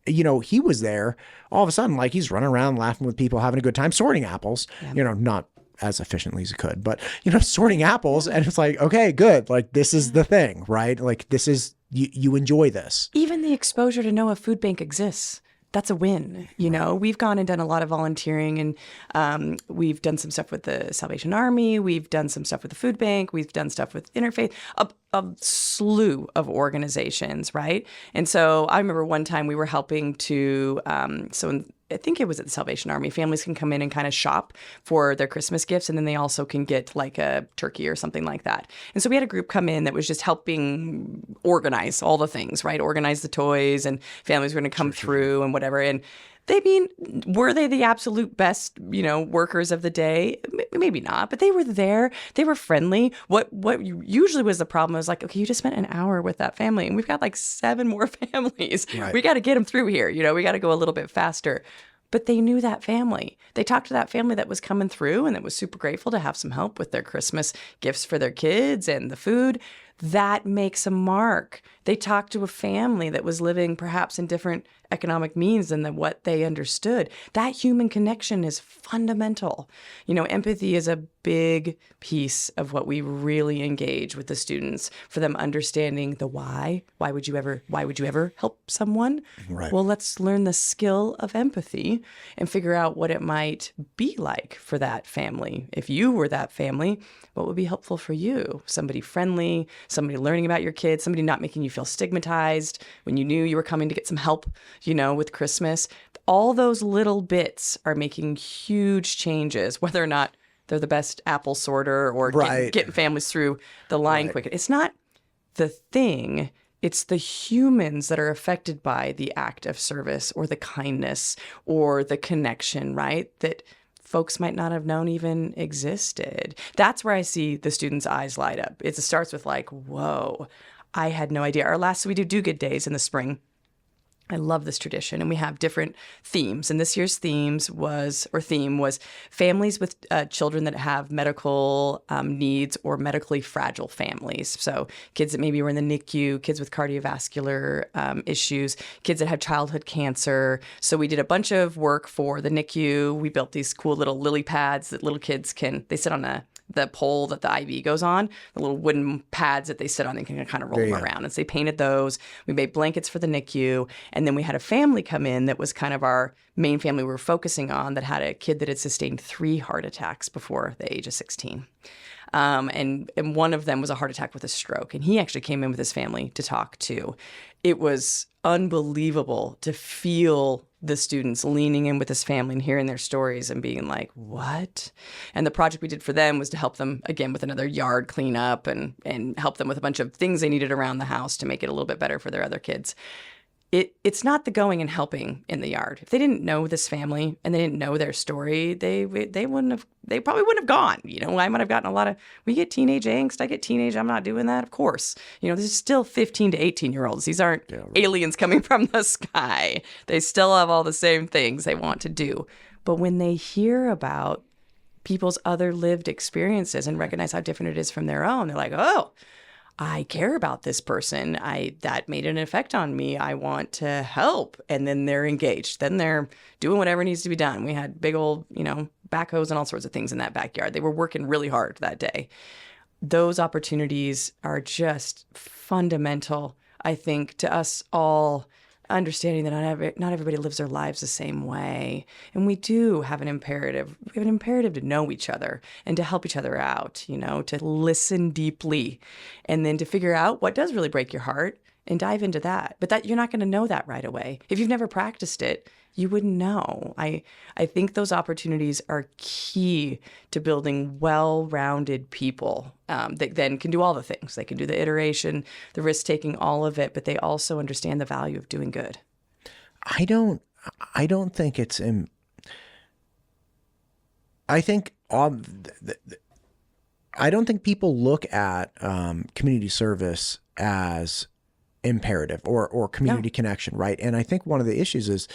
you know, he was there all of a sudden, like he's running around laughing with people, having a good time, sorting apples, you know, not as efficiently as he could, but you know, sorting apples. And it's like, okay, good. Like this is the thing, right? Like this is, you enjoy this. Even the exposure to know a food bank exists, that's a win. You know, we've gone and done a lot of volunteering, and we've done some stuff with the Salvation Army. We've done some stuff with the food bank. We've done stuff with Interfaith, a slew of organizations, right? And so I remember one time we were helping to, I think it was at the Salvation Army, families can come in and kind of shop for their Christmas gifts, and then they also can get like a turkey or something like that. And so we had a group come in that was just helping organize all the things, right? Organize the toys, and families were going to come through and whatever. And were they the absolute best, you know, workers of the day? Maybe not, but they were there. They were friendly. What usually was the problem was like, okay, you just spent an hour with that family, and we've got like 7 more families. Right. We got to get them through here. You know, we got to go a little bit faster. But they knew that family. They talked to that family that was coming through and that was super grateful to have some help with their Christmas gifts for their kids and the food. That makes a mark. They talked to a family that was living perhaps in different economic means than what they understood. That human connection is fundamental. You know, empathy is a big piece of what we really engage with the students, for them understanding the why. Why would you ever help someone? Right. Well, let's learn the skill of empathy and figure out what it might be like for that family. If you were that family, what would be helpful for you? Somebody friendly, somebody learning about your kids, somebody not making you feel stigmatized when you knew you were coming to get some help, you know, with Christmas. All those little bits are making huge changes, whether or not they're the best apple sorter or getting families through the line quicker. It's not the thing. It's the humans that are affected by the act of service or the kindness or the connection, right? That folks might not have known even existed. That's where I see the students' eyes light up. It starts with like, whoa, I had no idea. We do Good Days in the spring. I love this tradition, and we have different themes. And this year's theme was families with children that have medical needs or medically fragile families. So kids that maybe were in the NICU, kids with cardiovascular issues, kids that had childhood cancer. So we did a bunch of work for the NICU. We built these cool little lily pads that little kids they sit on a the pole that the IV goes on, the little wooden pads that they sit on, they can kind of roll them around. And so they painted those. We made blankets for the NICU. And then we had a family come in that was kind of our main family we were focusing on, that had a kid that had sustained 3 heart attacks before the age of 16. And one of them was a heart attack with a stroke. And he actually came in with his family to talk too. It was unbelievable to feel the students leaning in with his family and hearing their stories and being like, what? And the project we did for them was to help them, again, with another yard cleanup and help them with a bunch of things they needed around the house to make it a little bit better for their other kids. It's not the going and helping in the yard. If they didn't know this family and they didn't know their story, they probably wouldn't have gone. I might have gotten we get teenage angst. I get teenage, I'm not doing that. Of course. This is still 15 to 18-year-olds. These aren't aliens coming from the sky. They still have all the same things they want to do. But when they hear about people's other lived experiences and recognize how different it is from their own, they're like, oh, I care about this person. That made an effect on me. I want to help. And then they're engaged. Then they're doing whatever needs to be done. We had big old, backhoes and all sorts of things in that backyard. They were working really hard that day. Those opportunities are just fundamental, I think, to us all understanding that not everybody lives their lives the same way. And we do have an imperative. We have an imperative to know each other and to help each other out, to listen deeply and then to figure out what does really break your heart and dive into that. But that you're not going to know that right away. If you've never practiced it, you wouldn't know. I think those opportunities are key to building well-rounded people that then can do all the things. They can do the iteration, the risk-taking, all of it, but they also understand the value of doing good. I don't think it's I don't think people look at community service as imperative or community connection, right? And I think one of the issues is,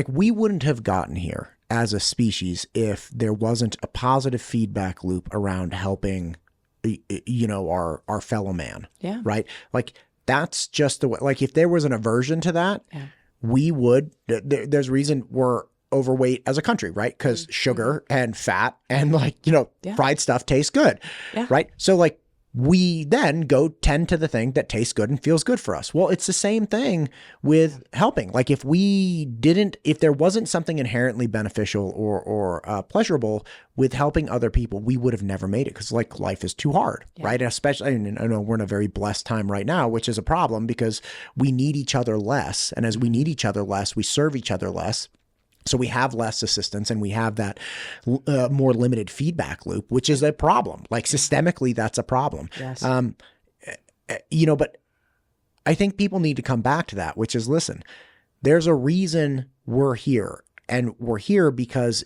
we wouldn't have gotten here as a species if there wasn't a positive feedback loop around helping, our fellow man. Yeah. Right. That's just the way, if there was an aversion to that, we would, there's a reason we're overweight as a country, right? Because sugar and fat and fried stuff tastes good. Yeah. Right. So we then go tend to the thing that tastes good and feels good for us. Well, it's the same thing with helping. If there wasn't something inherently beneficial or pleasurable with helping other people, we would have never made it because life is too hard, right? And especially, I know we're in a very blessed time right now, which is a problem because we need each other less. And as we need each other less, we serve each other less. So we have less assistance and we have that more limited feedback loop, which is a problem. Systemically, that's a problem. Yes. But I think people need to come back to that, which is, listen, there's a reason we're here. And we're here because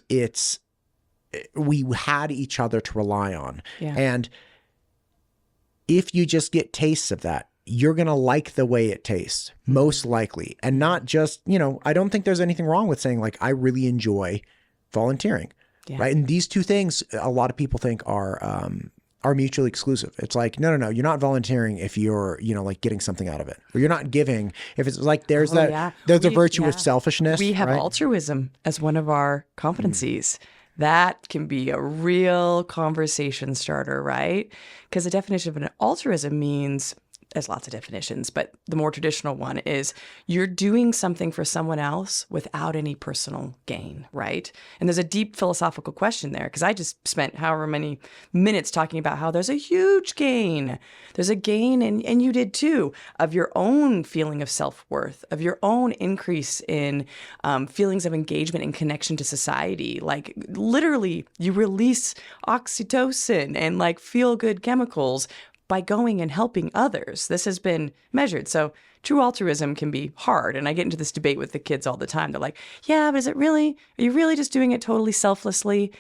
we had each other to rely on. Yeah. And if you just get tastes of that, you're going to like the way it tastes, most likely. And not just, I don't think there's anything wrong with saying I really enjoy volunteering, right? And these two things, a lot of people think are mutually exclusive. It's no, you're not volunteering if you're, getting something out of it, or you're not giving. If it's there's there's a virtue of selfishness. We have right? altruism as one of our competencies. That can be a real conversation starter, right? Because the definition of an altruism means, there's lots of definitions, but the more traditional one is you're doing something for someone else without any personal gain, right? And there's a deep philosophical question there, because I just spent however many minutes talking about how there's a huge gain. There's a gain, and you did too, of your own feeling of self-worth, of your own increase in feelings of engagement and connection to society. Literally, you release oxytocin and feel-good chemicals by going and helping others. This has been measured. So true altruism can be hard. And I get into this debate with the kids all the time. They're like, yeah, but is it really, are you really just doing it totally selflessly?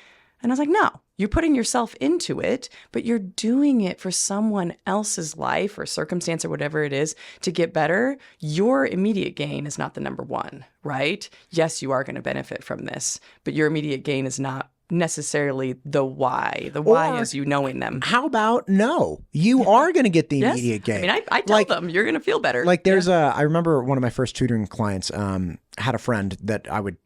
And I was like, no, you're putting yourself into it, but you're doing it for someone else's life or circumstance or whatever it is to get better. Your immediate gain is not the number one, right? Yes, you are going to benefit from this, but your immediate gain is not necessarily the why. The why is you knowing them. How about no? You are going to get the immediate gain. I tell them you're going to feel better. There's I remember one of my first tutoring clients. had a friend that I would,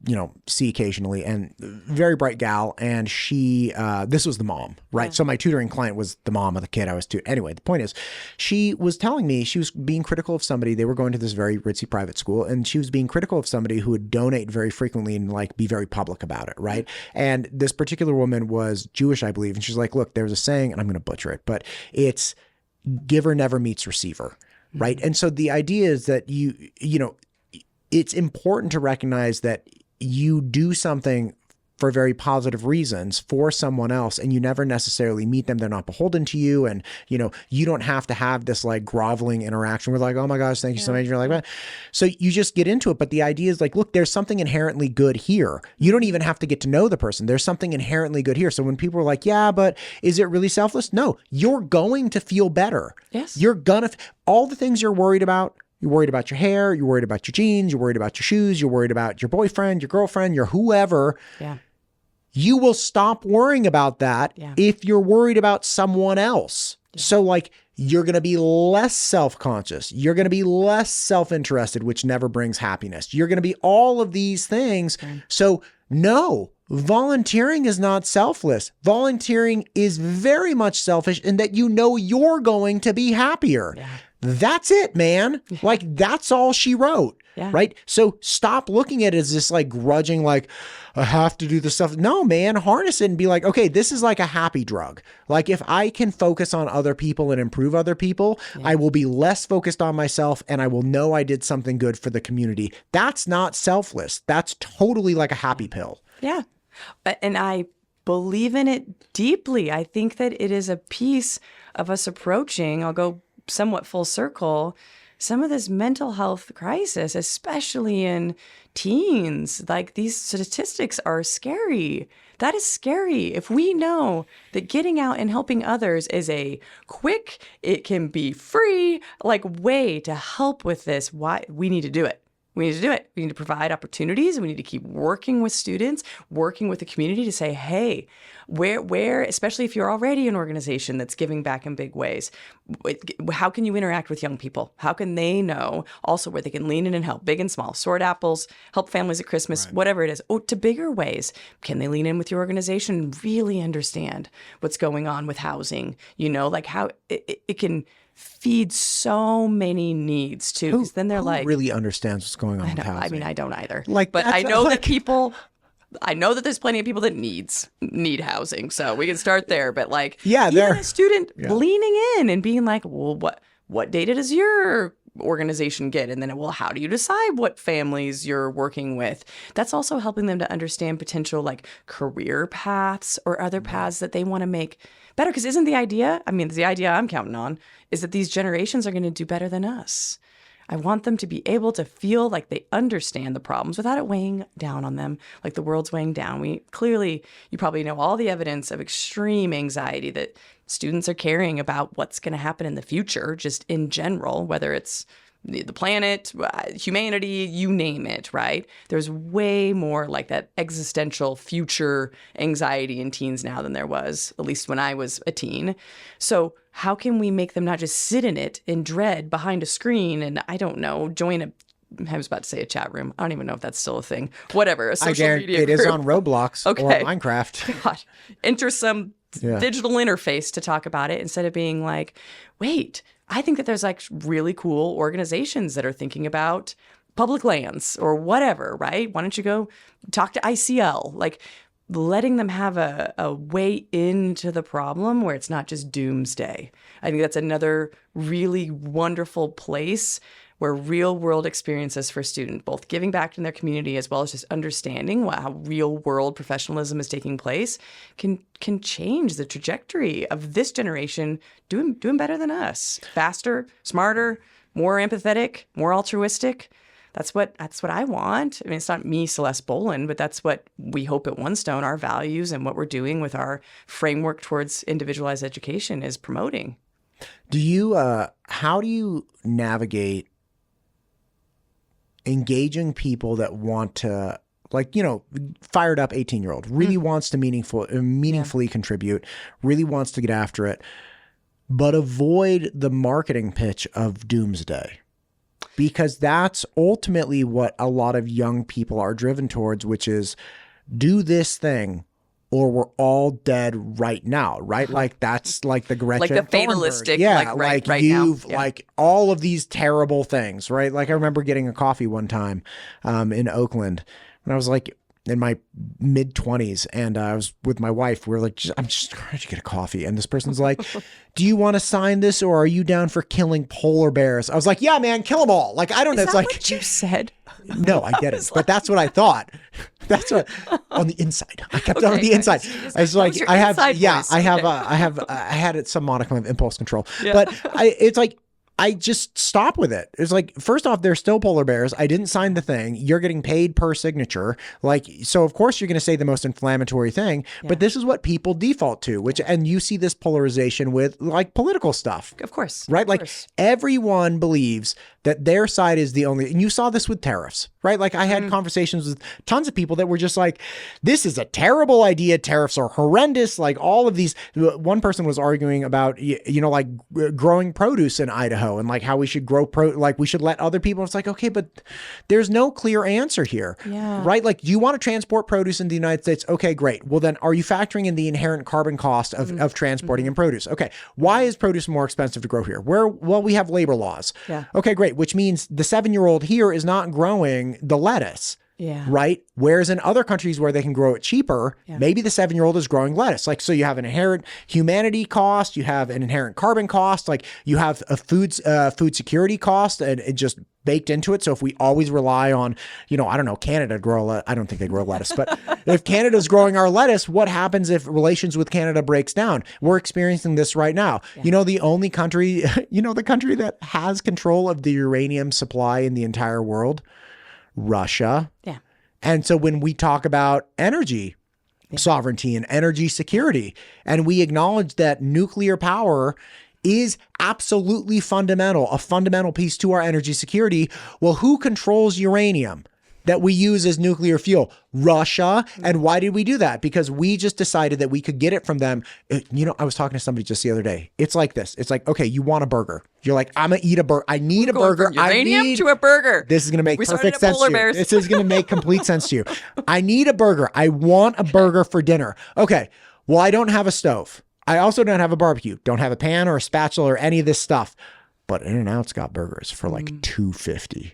see occasionally, and very bright gal. And she, this was the mom, right? So my tutoring client was the mom of the kid I was tutoring. Anyway, the point is, she was telling me she was being critical of somebody. They were going to this very ritzy private school, and she was being critical of somebody who would donate very frequently and like be very public about it, right? And this particular woman was Jewish, I believe. And she's like, look, there's a saying, and I'm going to butcher it, but it's giver never meets receiver, right? And so the idea is that it's important to recognize that you do something for very positive reasons for someone else, and you never necessarily meet them. They're not beholden to you. And, you don't have to have this like groveling interaction where like, oh my gosh, thank you so much. You're like, well. So you just get into it. But the idea is like, look, there's something inherently good here. You don't even have to get to know the person. There's something inherently good here. So when people are like, yeah, but is it really selfless? No, you're going to feel better. Yes. You're gonna, all the things you're worried about. You're worried about your hair. You're worried about your jeans. You're worried about your shoes. You're worried about your boyfriend, your girlfriend, your whoever. Yeah. You will stop worrying about that if you're worried about someone else. Yeah. So like you're going to be less self-conscious. You're going to be less self-interested, which never brings happiness. You're going to be all of these things. So no, volunteering is not selfless. Volunteering is very much selfish in that you're going to be happier. Yeah. That's it, man. Like that's all she wrote. Yeah. Right. So stop looking at it as this like grudging, like I have to do this stuff. No, man, harness it and be like, okay, this is like a happy drug. Like if I can focus on other people and improve other people, I will be less focused on myself and I will know I did something good for the community. That's not selfless. That's totally like a happy pill. Yeah. And I believe in it deeply. I think that it is a piece of us approaching, I'll go somewhat full circle, some of this mental health crisis, especially in teens. Like these statistics are scary. That is scary. If we know that getting out and helping others is a quick, it can be free, like way to help with this, why we need to do it. We need to do it. We need to provide opportunities. We need to keep working with students, working with the community to say, hey, where, especially if you're already an organization that's giving back in big ways, how can you interact with young people? How can they know also where they can lean in and help, big and small, sort apples, help families at Christmas, whatever it is, to bigger ways? Can they lean in with your organization and really understand what's going on with housing? Like how it can feed so many needs too, because then they're like, really understands what's going on with housing. I mean, I don't either. But I know that people, I know that there's plenty of people that need housing, so we can start there. But like, even a student leaning in and being like, well, what data does your organization get? And then, well, how do you decide what families you're working with? That's also helping them to understand potential like career paths or other paths that they want to make better. Because isn't the idea, the idea I'm counting on is that these generations are going to do better than us. I want them to be able to feel like they understand the problems without it weighing down on them, like the world's weighing down. You probably know all the evidence of extreme anxiety that students are carrying about what's going to happen in the future, just in general, whether it's the planet, humanity, you name it, right? There's way more like that existential future anxiety in teens now than there was, at least when I was a teen. So how can we make them not just sit in it in dread behind a screen and, I don't know, I was about to say a chat room. I don't even know if that's still a thing. Whatever, a social media group. It is on Roblox or Minecraft. God, enter some digital interface to talk about it instead of being like, wait, I think that there's like really cool organizations that are thinking about public lands or whatever, right? Why don't you go talk to ICL? Like letting them have a way into the problem where it's not just doomsday. I think that's another really wonderful place where real world experiences for students, both giving back to their community as well as just understanding how real world professionalism is taking place, can change the trajectory of this generation doing better than us. Faster, smarter, more empathetic, more altruistic. That's what I want. I mean, it's not me, Celeste Bolin, but that's what we hope at One Stone, our values and what we're doing with our framework towards individualized education is promoting. How do you navigate engaging people that want to, fired up 18-year-old, really wants to meaningfully contribute, really wants to get after it, but avoid the marketing pitch of doomsday? because that's ultimately what a lot of young people are driven towards, which is do this thing or we're all dead right now, right? Like that's like the Gretchen Like the Thunberg. fatalistic, yeah, like right you've now. Yeah. like all of these terrible things, right? Like I remember getting a coffee one time in Oakland, and I was like in my mid-20s, and I was with my wife. We were like, I'm just trying to get a coffee, and this person's like, do you want to sign this, or are you down for killing polar bears? I was like, yeah, man, kill them all. Like, I don't know. Is It's that like, what you said? no, I get it, but that's what I thought. That's what on the inside. I kept on the inside. I was like, I have, I had some modicum of impulse control, but it's like, I just stop with it. It's like, first off, they're still polar bears. I didn't sign the thing. You're getting paid per signature. Like, so of course you're going to say the most inflammatory thing, but this is what people default to, which, and you see this polarization with like political stuff. Of course. Right? Of Like course. everyone believes that their side is the only, and you saw this with tariffs, right? Like I had conversations with tons of people that were just like, this is a terrible idea. Tariffs are horrendous. Like all of these, one person was arguing about, like growing produce in Idaho and like how we should grow like we should let other people. It's like, okay, but there's no clear answer here, right? Like, do you want to transport produce in the United States? Okay, great. Well, then are you factoring in the inherent carbon cost of transporting in produce? Okay. Why is produce more expensive to grow here? Well, we have labor laws. Yeah. Okay, great. Which means the 7-year-old here is not growing the lettuce. Yeah. Right. Whereas in other countries where they can grow it cheaper, maybe the 7-year-old is growing lettuce. Like, so you have an inherent humanity cost, you have an inherent carbon cost, like you have a food security cost, and it just baked into it. So if we always rely on, I don't know, Canada grow, I don't think they grow lettuce, but if Canada's growing our lettuce, what happens if relations with Canada breaks down? We're experiencing this right now. The only country, the country that has control of the uranium supply in the entire world, Russia. Yeah. And so when we talk about energy sovereignty and energy security, and we acknowledge that nuclear power is absolutely fundamental, a fundamental piece to our energy security. Well, who controls uranium that we use as nuclear fuel? Russia. And why did we do that? Because we just decided that we could get it from them. I was talking to somebody just the other day. It's like this. It's like, okay, you want a burger. You're like, I'm going to eat a burger. I need a burger. From uranium to a burger. This is going to make perfect sense to you. Bears. This is going to make complete sense to you. I need a burger. I want a burger for dinner. Okay. Well, I don't have a stove. I also don't have a barbecue. Don't have a pan or a spatula or any of this stuff. But In-N-Out's got burgers for like $2.50.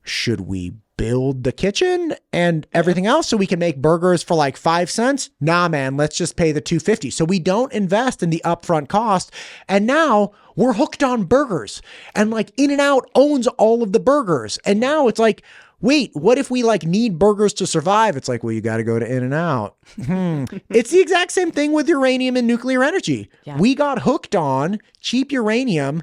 Should we build the kitchen and everything else so we can make burgers for like 5 cents? Nah, man, let's just pay the $2.50. So we don't invest in the upfront cost. And now we're hooked on burgers, and like In-N-Out owns all of the burgers. And now it's like, wait, what if we like need burgers to survive? It's like, well, you got to go to In-N-Out. It's the exact same thing with uranium and nuclear energy. Yeah. We got hooked on cheap uranium,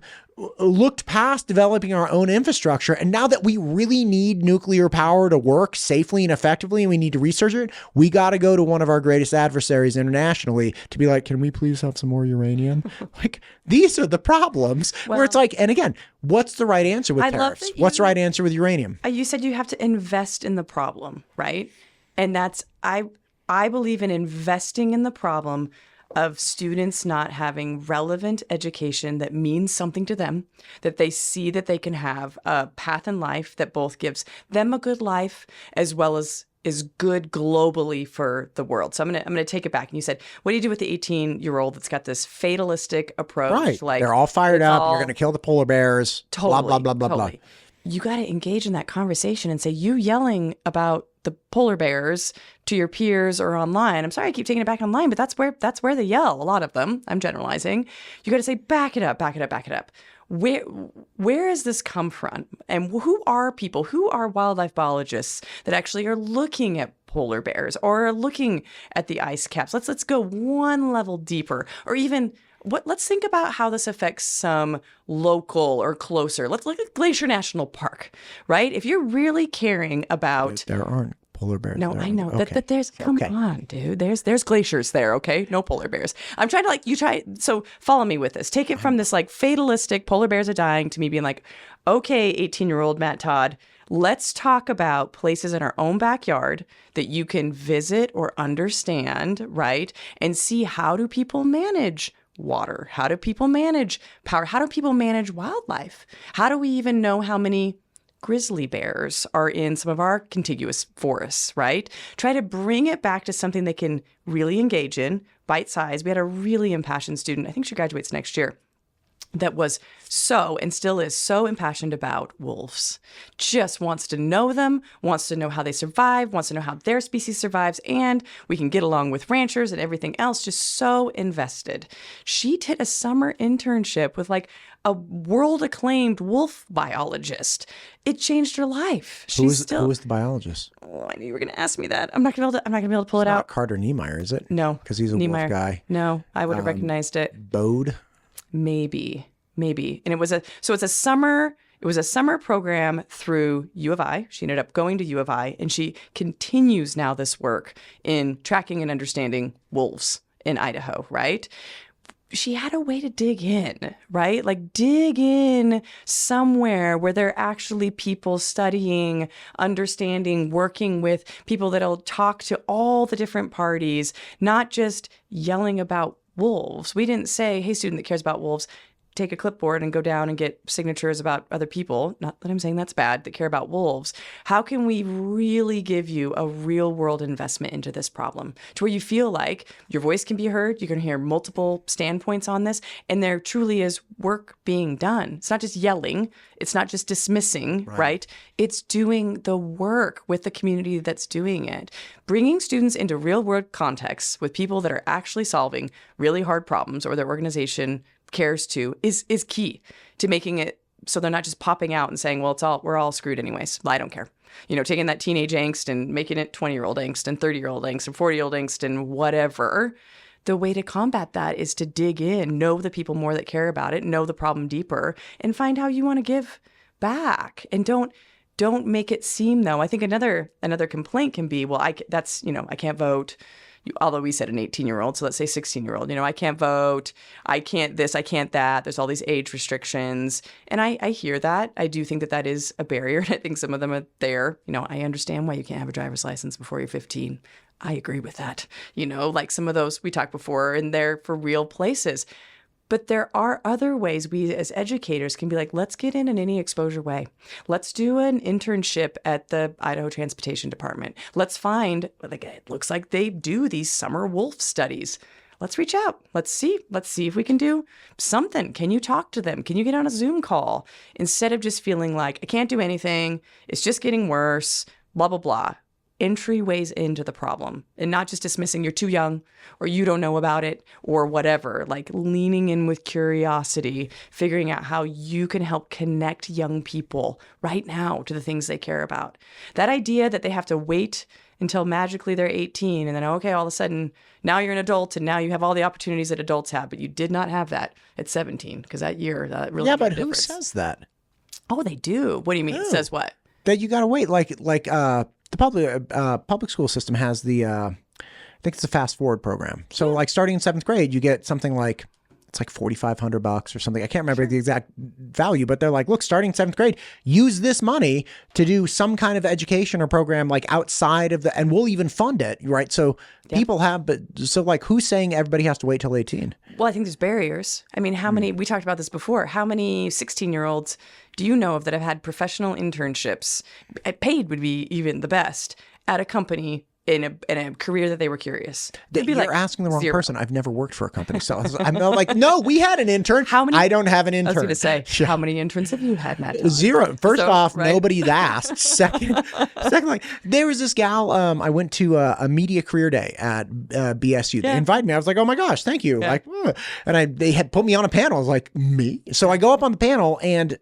looked past developing our own infrastructure. And now that we really need nuclear power to work safely and effectively, and we need to research it, we got to go to one of our greatest adversaries internationally to be like, can we please have some more uranium? Like, these are the problems where it's like, and again, what's the right answer with tariffs? What's the right answer with uranium? You said you have to invest in the problem, right? And that's, I believe in investing in the problem of students not having relevant education that means something to them, that they see that they can have a path in life that both gives them a good life as well as is good globally for the world. So I'm gonna take it back. And you said, what do you do with the 18-year-old that's got this fatalistic approach? Right. Like, they're all fired up. You're going to kill the polar bears. Totally, blah, blah, blah, blah, totally. Blah. You got to engage in that conversation and say, you yelling about the polar bears to your peers or online. I'm sorry, I keep taking it back online, but that's where they yell. A lot of them. I'm generalizing. You got to say, back it up, back it up, back it up. Where has this come from? And who are people? Who are wildlife biologists that actually are looking at polar bears or are looking at the ice caps? Let's go one level deeper, or even let's think about how this affects some local or closer. Let's look at Glacier National Park, right? If you're really caring about... There aren't polar bears. No, I know. Okay. That there's... Come on, dude. There's glaciers there, okay? No polar bears. I'm trying to So follow me with this. Take it from this like fatalistic polar bears are dying to me being like, okay, 18-year-old Matt Todd, let's talk about places in our own backyard that you can visit or understand, right? And see, how do people manage water? How do people manage power? How do people manage wildlife? How do we even know how many grizzly bears are in some of our contiguous forests, right? Try to bring it back to something they can really engage in, bite size. We had a really impassioned student, I think she graduates next year, that was so and still is so impassioned about wolves. Just wants to know them, wants to know how they survive, wants to know how their species survives, and we can get along with ranchers and everything else, just so invested. She did a summer internship with like a world-acclaimed wolf biologist. It changed her life. Who was the biologist? Oh, I knew you were going to ask me that. I'm not going to be able to pull it out. Not Carter Niemeyer, is it? No. Because he's a Niemeyer. wolf guy. No, I would have recognized it. Bode? Maybe. And it was a summer program through U of I. She ended up going to U of I, and she continues now this work in tracking and understanding wolves in Idaho, right? She had a way to dig in, right? Like dig in somewhere where there are actually people studying, understanding, working with people that'll talk to all the different parties, not just yelling about wolves. We didn't say, hey, student that cares about wolves, take a clipboard and go down and get signatures about other people. Not that I'm saying that's bad, that care about wolves. How can we really give you a real world investment into this problem to where you feel like your voice can be heard, you can hear multiple standpoints on this, and there truly is work being done. It's not just yelling. It's not just dismissing, right? It's doing the work with the community that's doing it. Bringing students into real world contexts with people that are actually solving really hard problems or their organization cares to is key to making it so they're not just popping out and saying, well, we're all screwed anyways. I don't care. You know, taking that teenage angst and making it 20-year-old angst and 30-year-old angst and 40-year-old angst and whatever. The way to combat that is to dig in, know the people more that care about it, know the problem deeper, and find how you want to give back. And don't make it seem, though. I think another complaint can be, well, I can't vote. Although we said an 18-year-old, so let's say 16-year-old, I can't vote, I can't this, I can't that. There's all these age restrictions. And I hear that. I do think that is a barrier. And I think some of them are there. I understand why you can't have a driver's license before you're 15. I agree with that. Like some of those we talked before, and they're for real places. But there are other ways we as educators can be like, let's get in any exposure way. Let's do an internship at the Idaho Transportation Department. Let's find, it looks like they do these summer wolf studies. Let's reach out. Let's see if we can do something. Can you talk to them? Can you get on a Zoom call? Instead of just feeling like I can't do anything, it's just getting worse, blah, blah, blah. Entryways into the problem and not just dismissing you're too young or you don't know about it or whatever, like leaning in with curiosity, figuring out how you can help connect young people right now to the things they care about. That idea that they have to wait until magically they're 18 and then, okay, all of a sudden now you're an adult and now you have all the opportunities that adults have, but you did not have that at 17 because that year that really but who says that? Oh, they do. What do you mean? It says what? That you got to wait the public school system has I think it's a fast forward program. So like starting in 7th grade, you get something like, it's like $4,500 or something. I can't remember the exact value, but they're like, look, starting 7th grade, use this money to do some kind of education or program like outside of and we'll even fund it, right? So people have, who's saying everybody has to wait till 18? Well, I think there's barriers. I mean, how many, we talked about this before, how many 16-year-olds do you know of that have had professional internships, paid would be even the best, at a company in a career that they were curious? You're asking the wrong person. I've never worked for a company. So I'm like, no, we had an intern. I don't have an intern. I was going to say, how many interns have you had, Matt? Zero. First off, nobody's asked. Second, there was this gal, I went to a media career day at BSU. They invited me. I was like, oh my gosh, thank you. Yeah. They had put me on a panel. I was like, me? So I go up on the panel and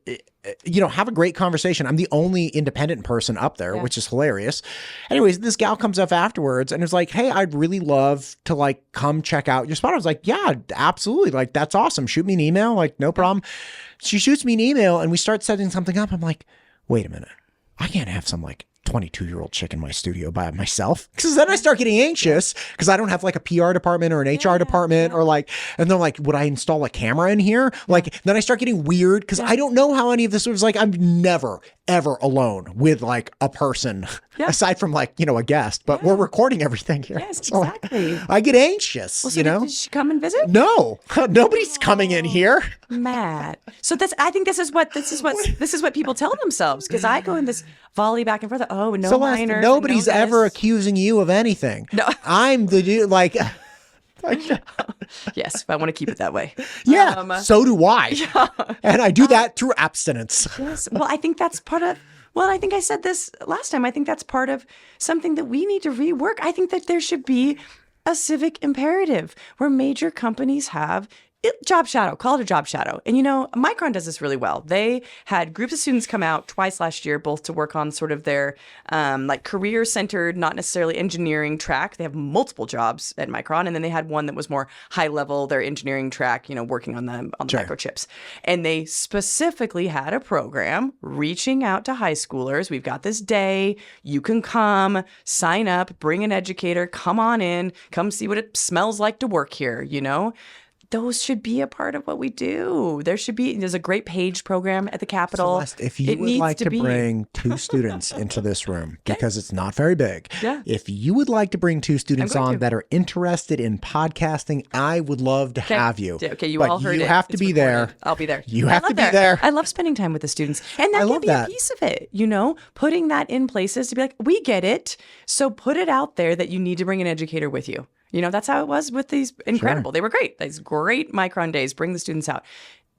have a great conversation. I'm the only independent person up there, which is hilarious. Anyways, this gal comes up afterwards and is like, hey, I'd really love to come check out your spot. I was like, yeah, absolutely. That's awesome. Shoot me an email. No problem. She shoots me an email and we start setting something up. I'm like, wait a minute. I can't have some 22-year-old chick in my studio by myself. Because then I start getting anxious because I don't have like a PR department or an HR department or like, and they're like, would I install a camera in here? Like, then I start getting weird because I don't know how any of this was like, I'm never, ever alone with like a person aside from like, a guest, but we're recording everything here. Yes, So exactly. I get anxious, Well, so did she come and visit? No, nobody's coming in here. Matt. So I think this is what people tell themselves, because I go in this volley back and forth. Oh, no Celeste, minors. nobody's ever accusing you of anything. No. I'm the dude, like... Yes, I want to keep it that way. Yeah, so do I. And I do that through abstinence. Yes. Well, I think that's part of... Well, I think I said this last time. I think that's part of something that we need to rework. I think that there should be a civic imperative where major companies have job shadow, call it a job shadow. And Micron does this really well. They had groups of students come out twice last year, both to work on sort of their like career-centered, not necessarily engineering track. They have multiple jobs at Micron, and then they had one that was more high-level, their engineering track, working on the microchips. And they specifically had a program reaching out to high schoolers. We've got this day. You can come, sign up, bring an educator, come on in, come see what it smells like to work here, Those should be a part of what we do. There's a great PAGE program at the Capitol. Celeste, if you would like to bring 2 students into this room, because it's not very big, if you would like to bring 2 students on that are interested in podcasting, I would love to have you. Okay, you but all heard it. You have to be there. I'll be there. You have to be there. I love spending time with the students. And that can be a piece of it, putting that in places to be like, we get it. So put it out there that you need to bring an educator with you. That's how it was with these incredible. They were great. These great Micron days, bring the students out.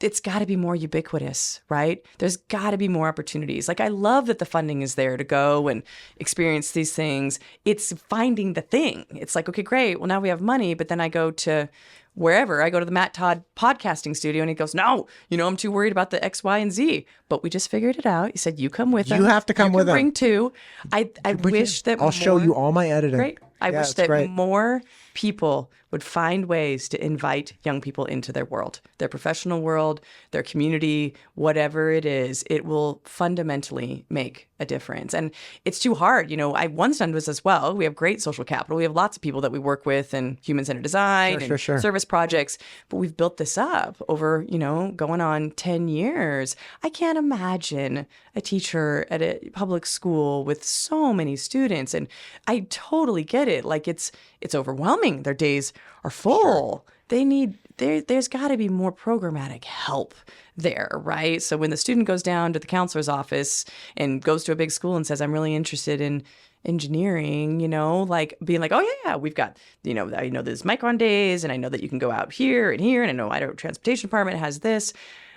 It's got to be more ubiquitous, right? There's got to be more opportunities. Like, I love that the funding is there to go and experience these things. It's finding the thing. It's like, okay, great. Well, now we have money, but then I go to wherever. I go to the Matt Todd podcasting studio and he goes, no, I'm too worried about the X, Y, and Z. But we just figured it out. He said, you come with them. You have to come with them. Bring 2. I wish that I'll show you all my editing. Great. I wish that more people would find ways to invite young people into their world, their professional world, their community, whatever it is. It will fundamentally make a difference. And it's too hard. One's done this as well. We have great social capital. We have lots of people that we work with in human-centered design and service projects. But we've built this up over, going on 10 years. I can't imagine a teacher at a public school with so many students. And I totally get it. Like, it's overwhelming. Their days are full. There's got to be more programmatic help there, right? So when the student goes down to the counselor's office and goes to a big school and says, I'm really interested in engineering, like being like, oh yeah, we've got, I know there's Micron days, and I know that you can go out here, and I know Idaho Transportation Department has this.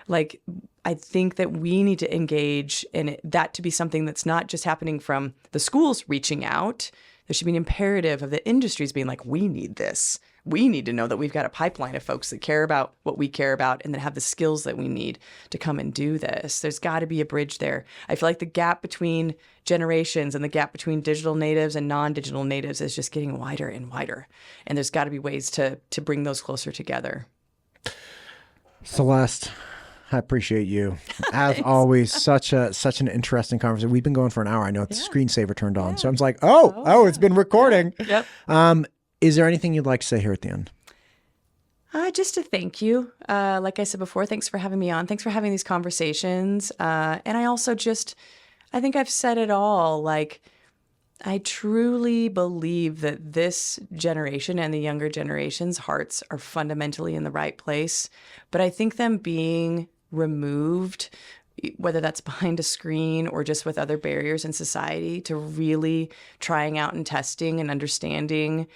Like, I think that we need to engage in that to be something that's not just happening from the schools reaching out. There should be an imperative of the industries being like, we need this. We need to know that we've got a pipeline of folks that care about what we care about and that have the skills that we need to come and do this. There's got to be a bridge there. I feel like the gap between generations and the gap between digital natives and non-digital natives is just getting wider and wider. And there's got to be ways to bring those closer together. Celeste, I appreciate you. As always, such an interesting conversation. We've been going for an hour. I know it's screensaver turned on. So I'm just like, it's been recording. Yep. Is there anything you'd like to say here at the end? Just to thank you. Like I said before, thanks for having me on. Thanks for having these conversations. And I also I think I've said it all. Like, I truly believe that this generation and the younger generation's hearts are fundamentally in the right place. But I think them being removed, whether that's behind a screen or just with other barriers in society, to really trying out and testing and understanding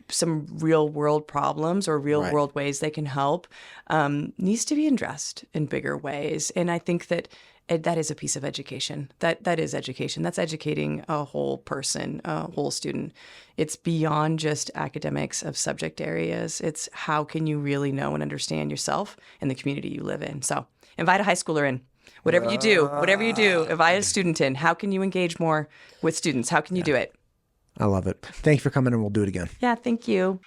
some real world problems or real world ways they can help, needs to be addressed in bigger ways. And I think that that is a piece of education. That is education. That's educating a whole person, a whole student. It's beyond just academics of subject areas. It's how can you really know and understand yourself and the community you live in. So invite a high schooler in. Whatever you do, invite a student in. How can you engage more with students? How can you do it? I love it. Thank you for coming, and we'll do it again. Yeah, thank you.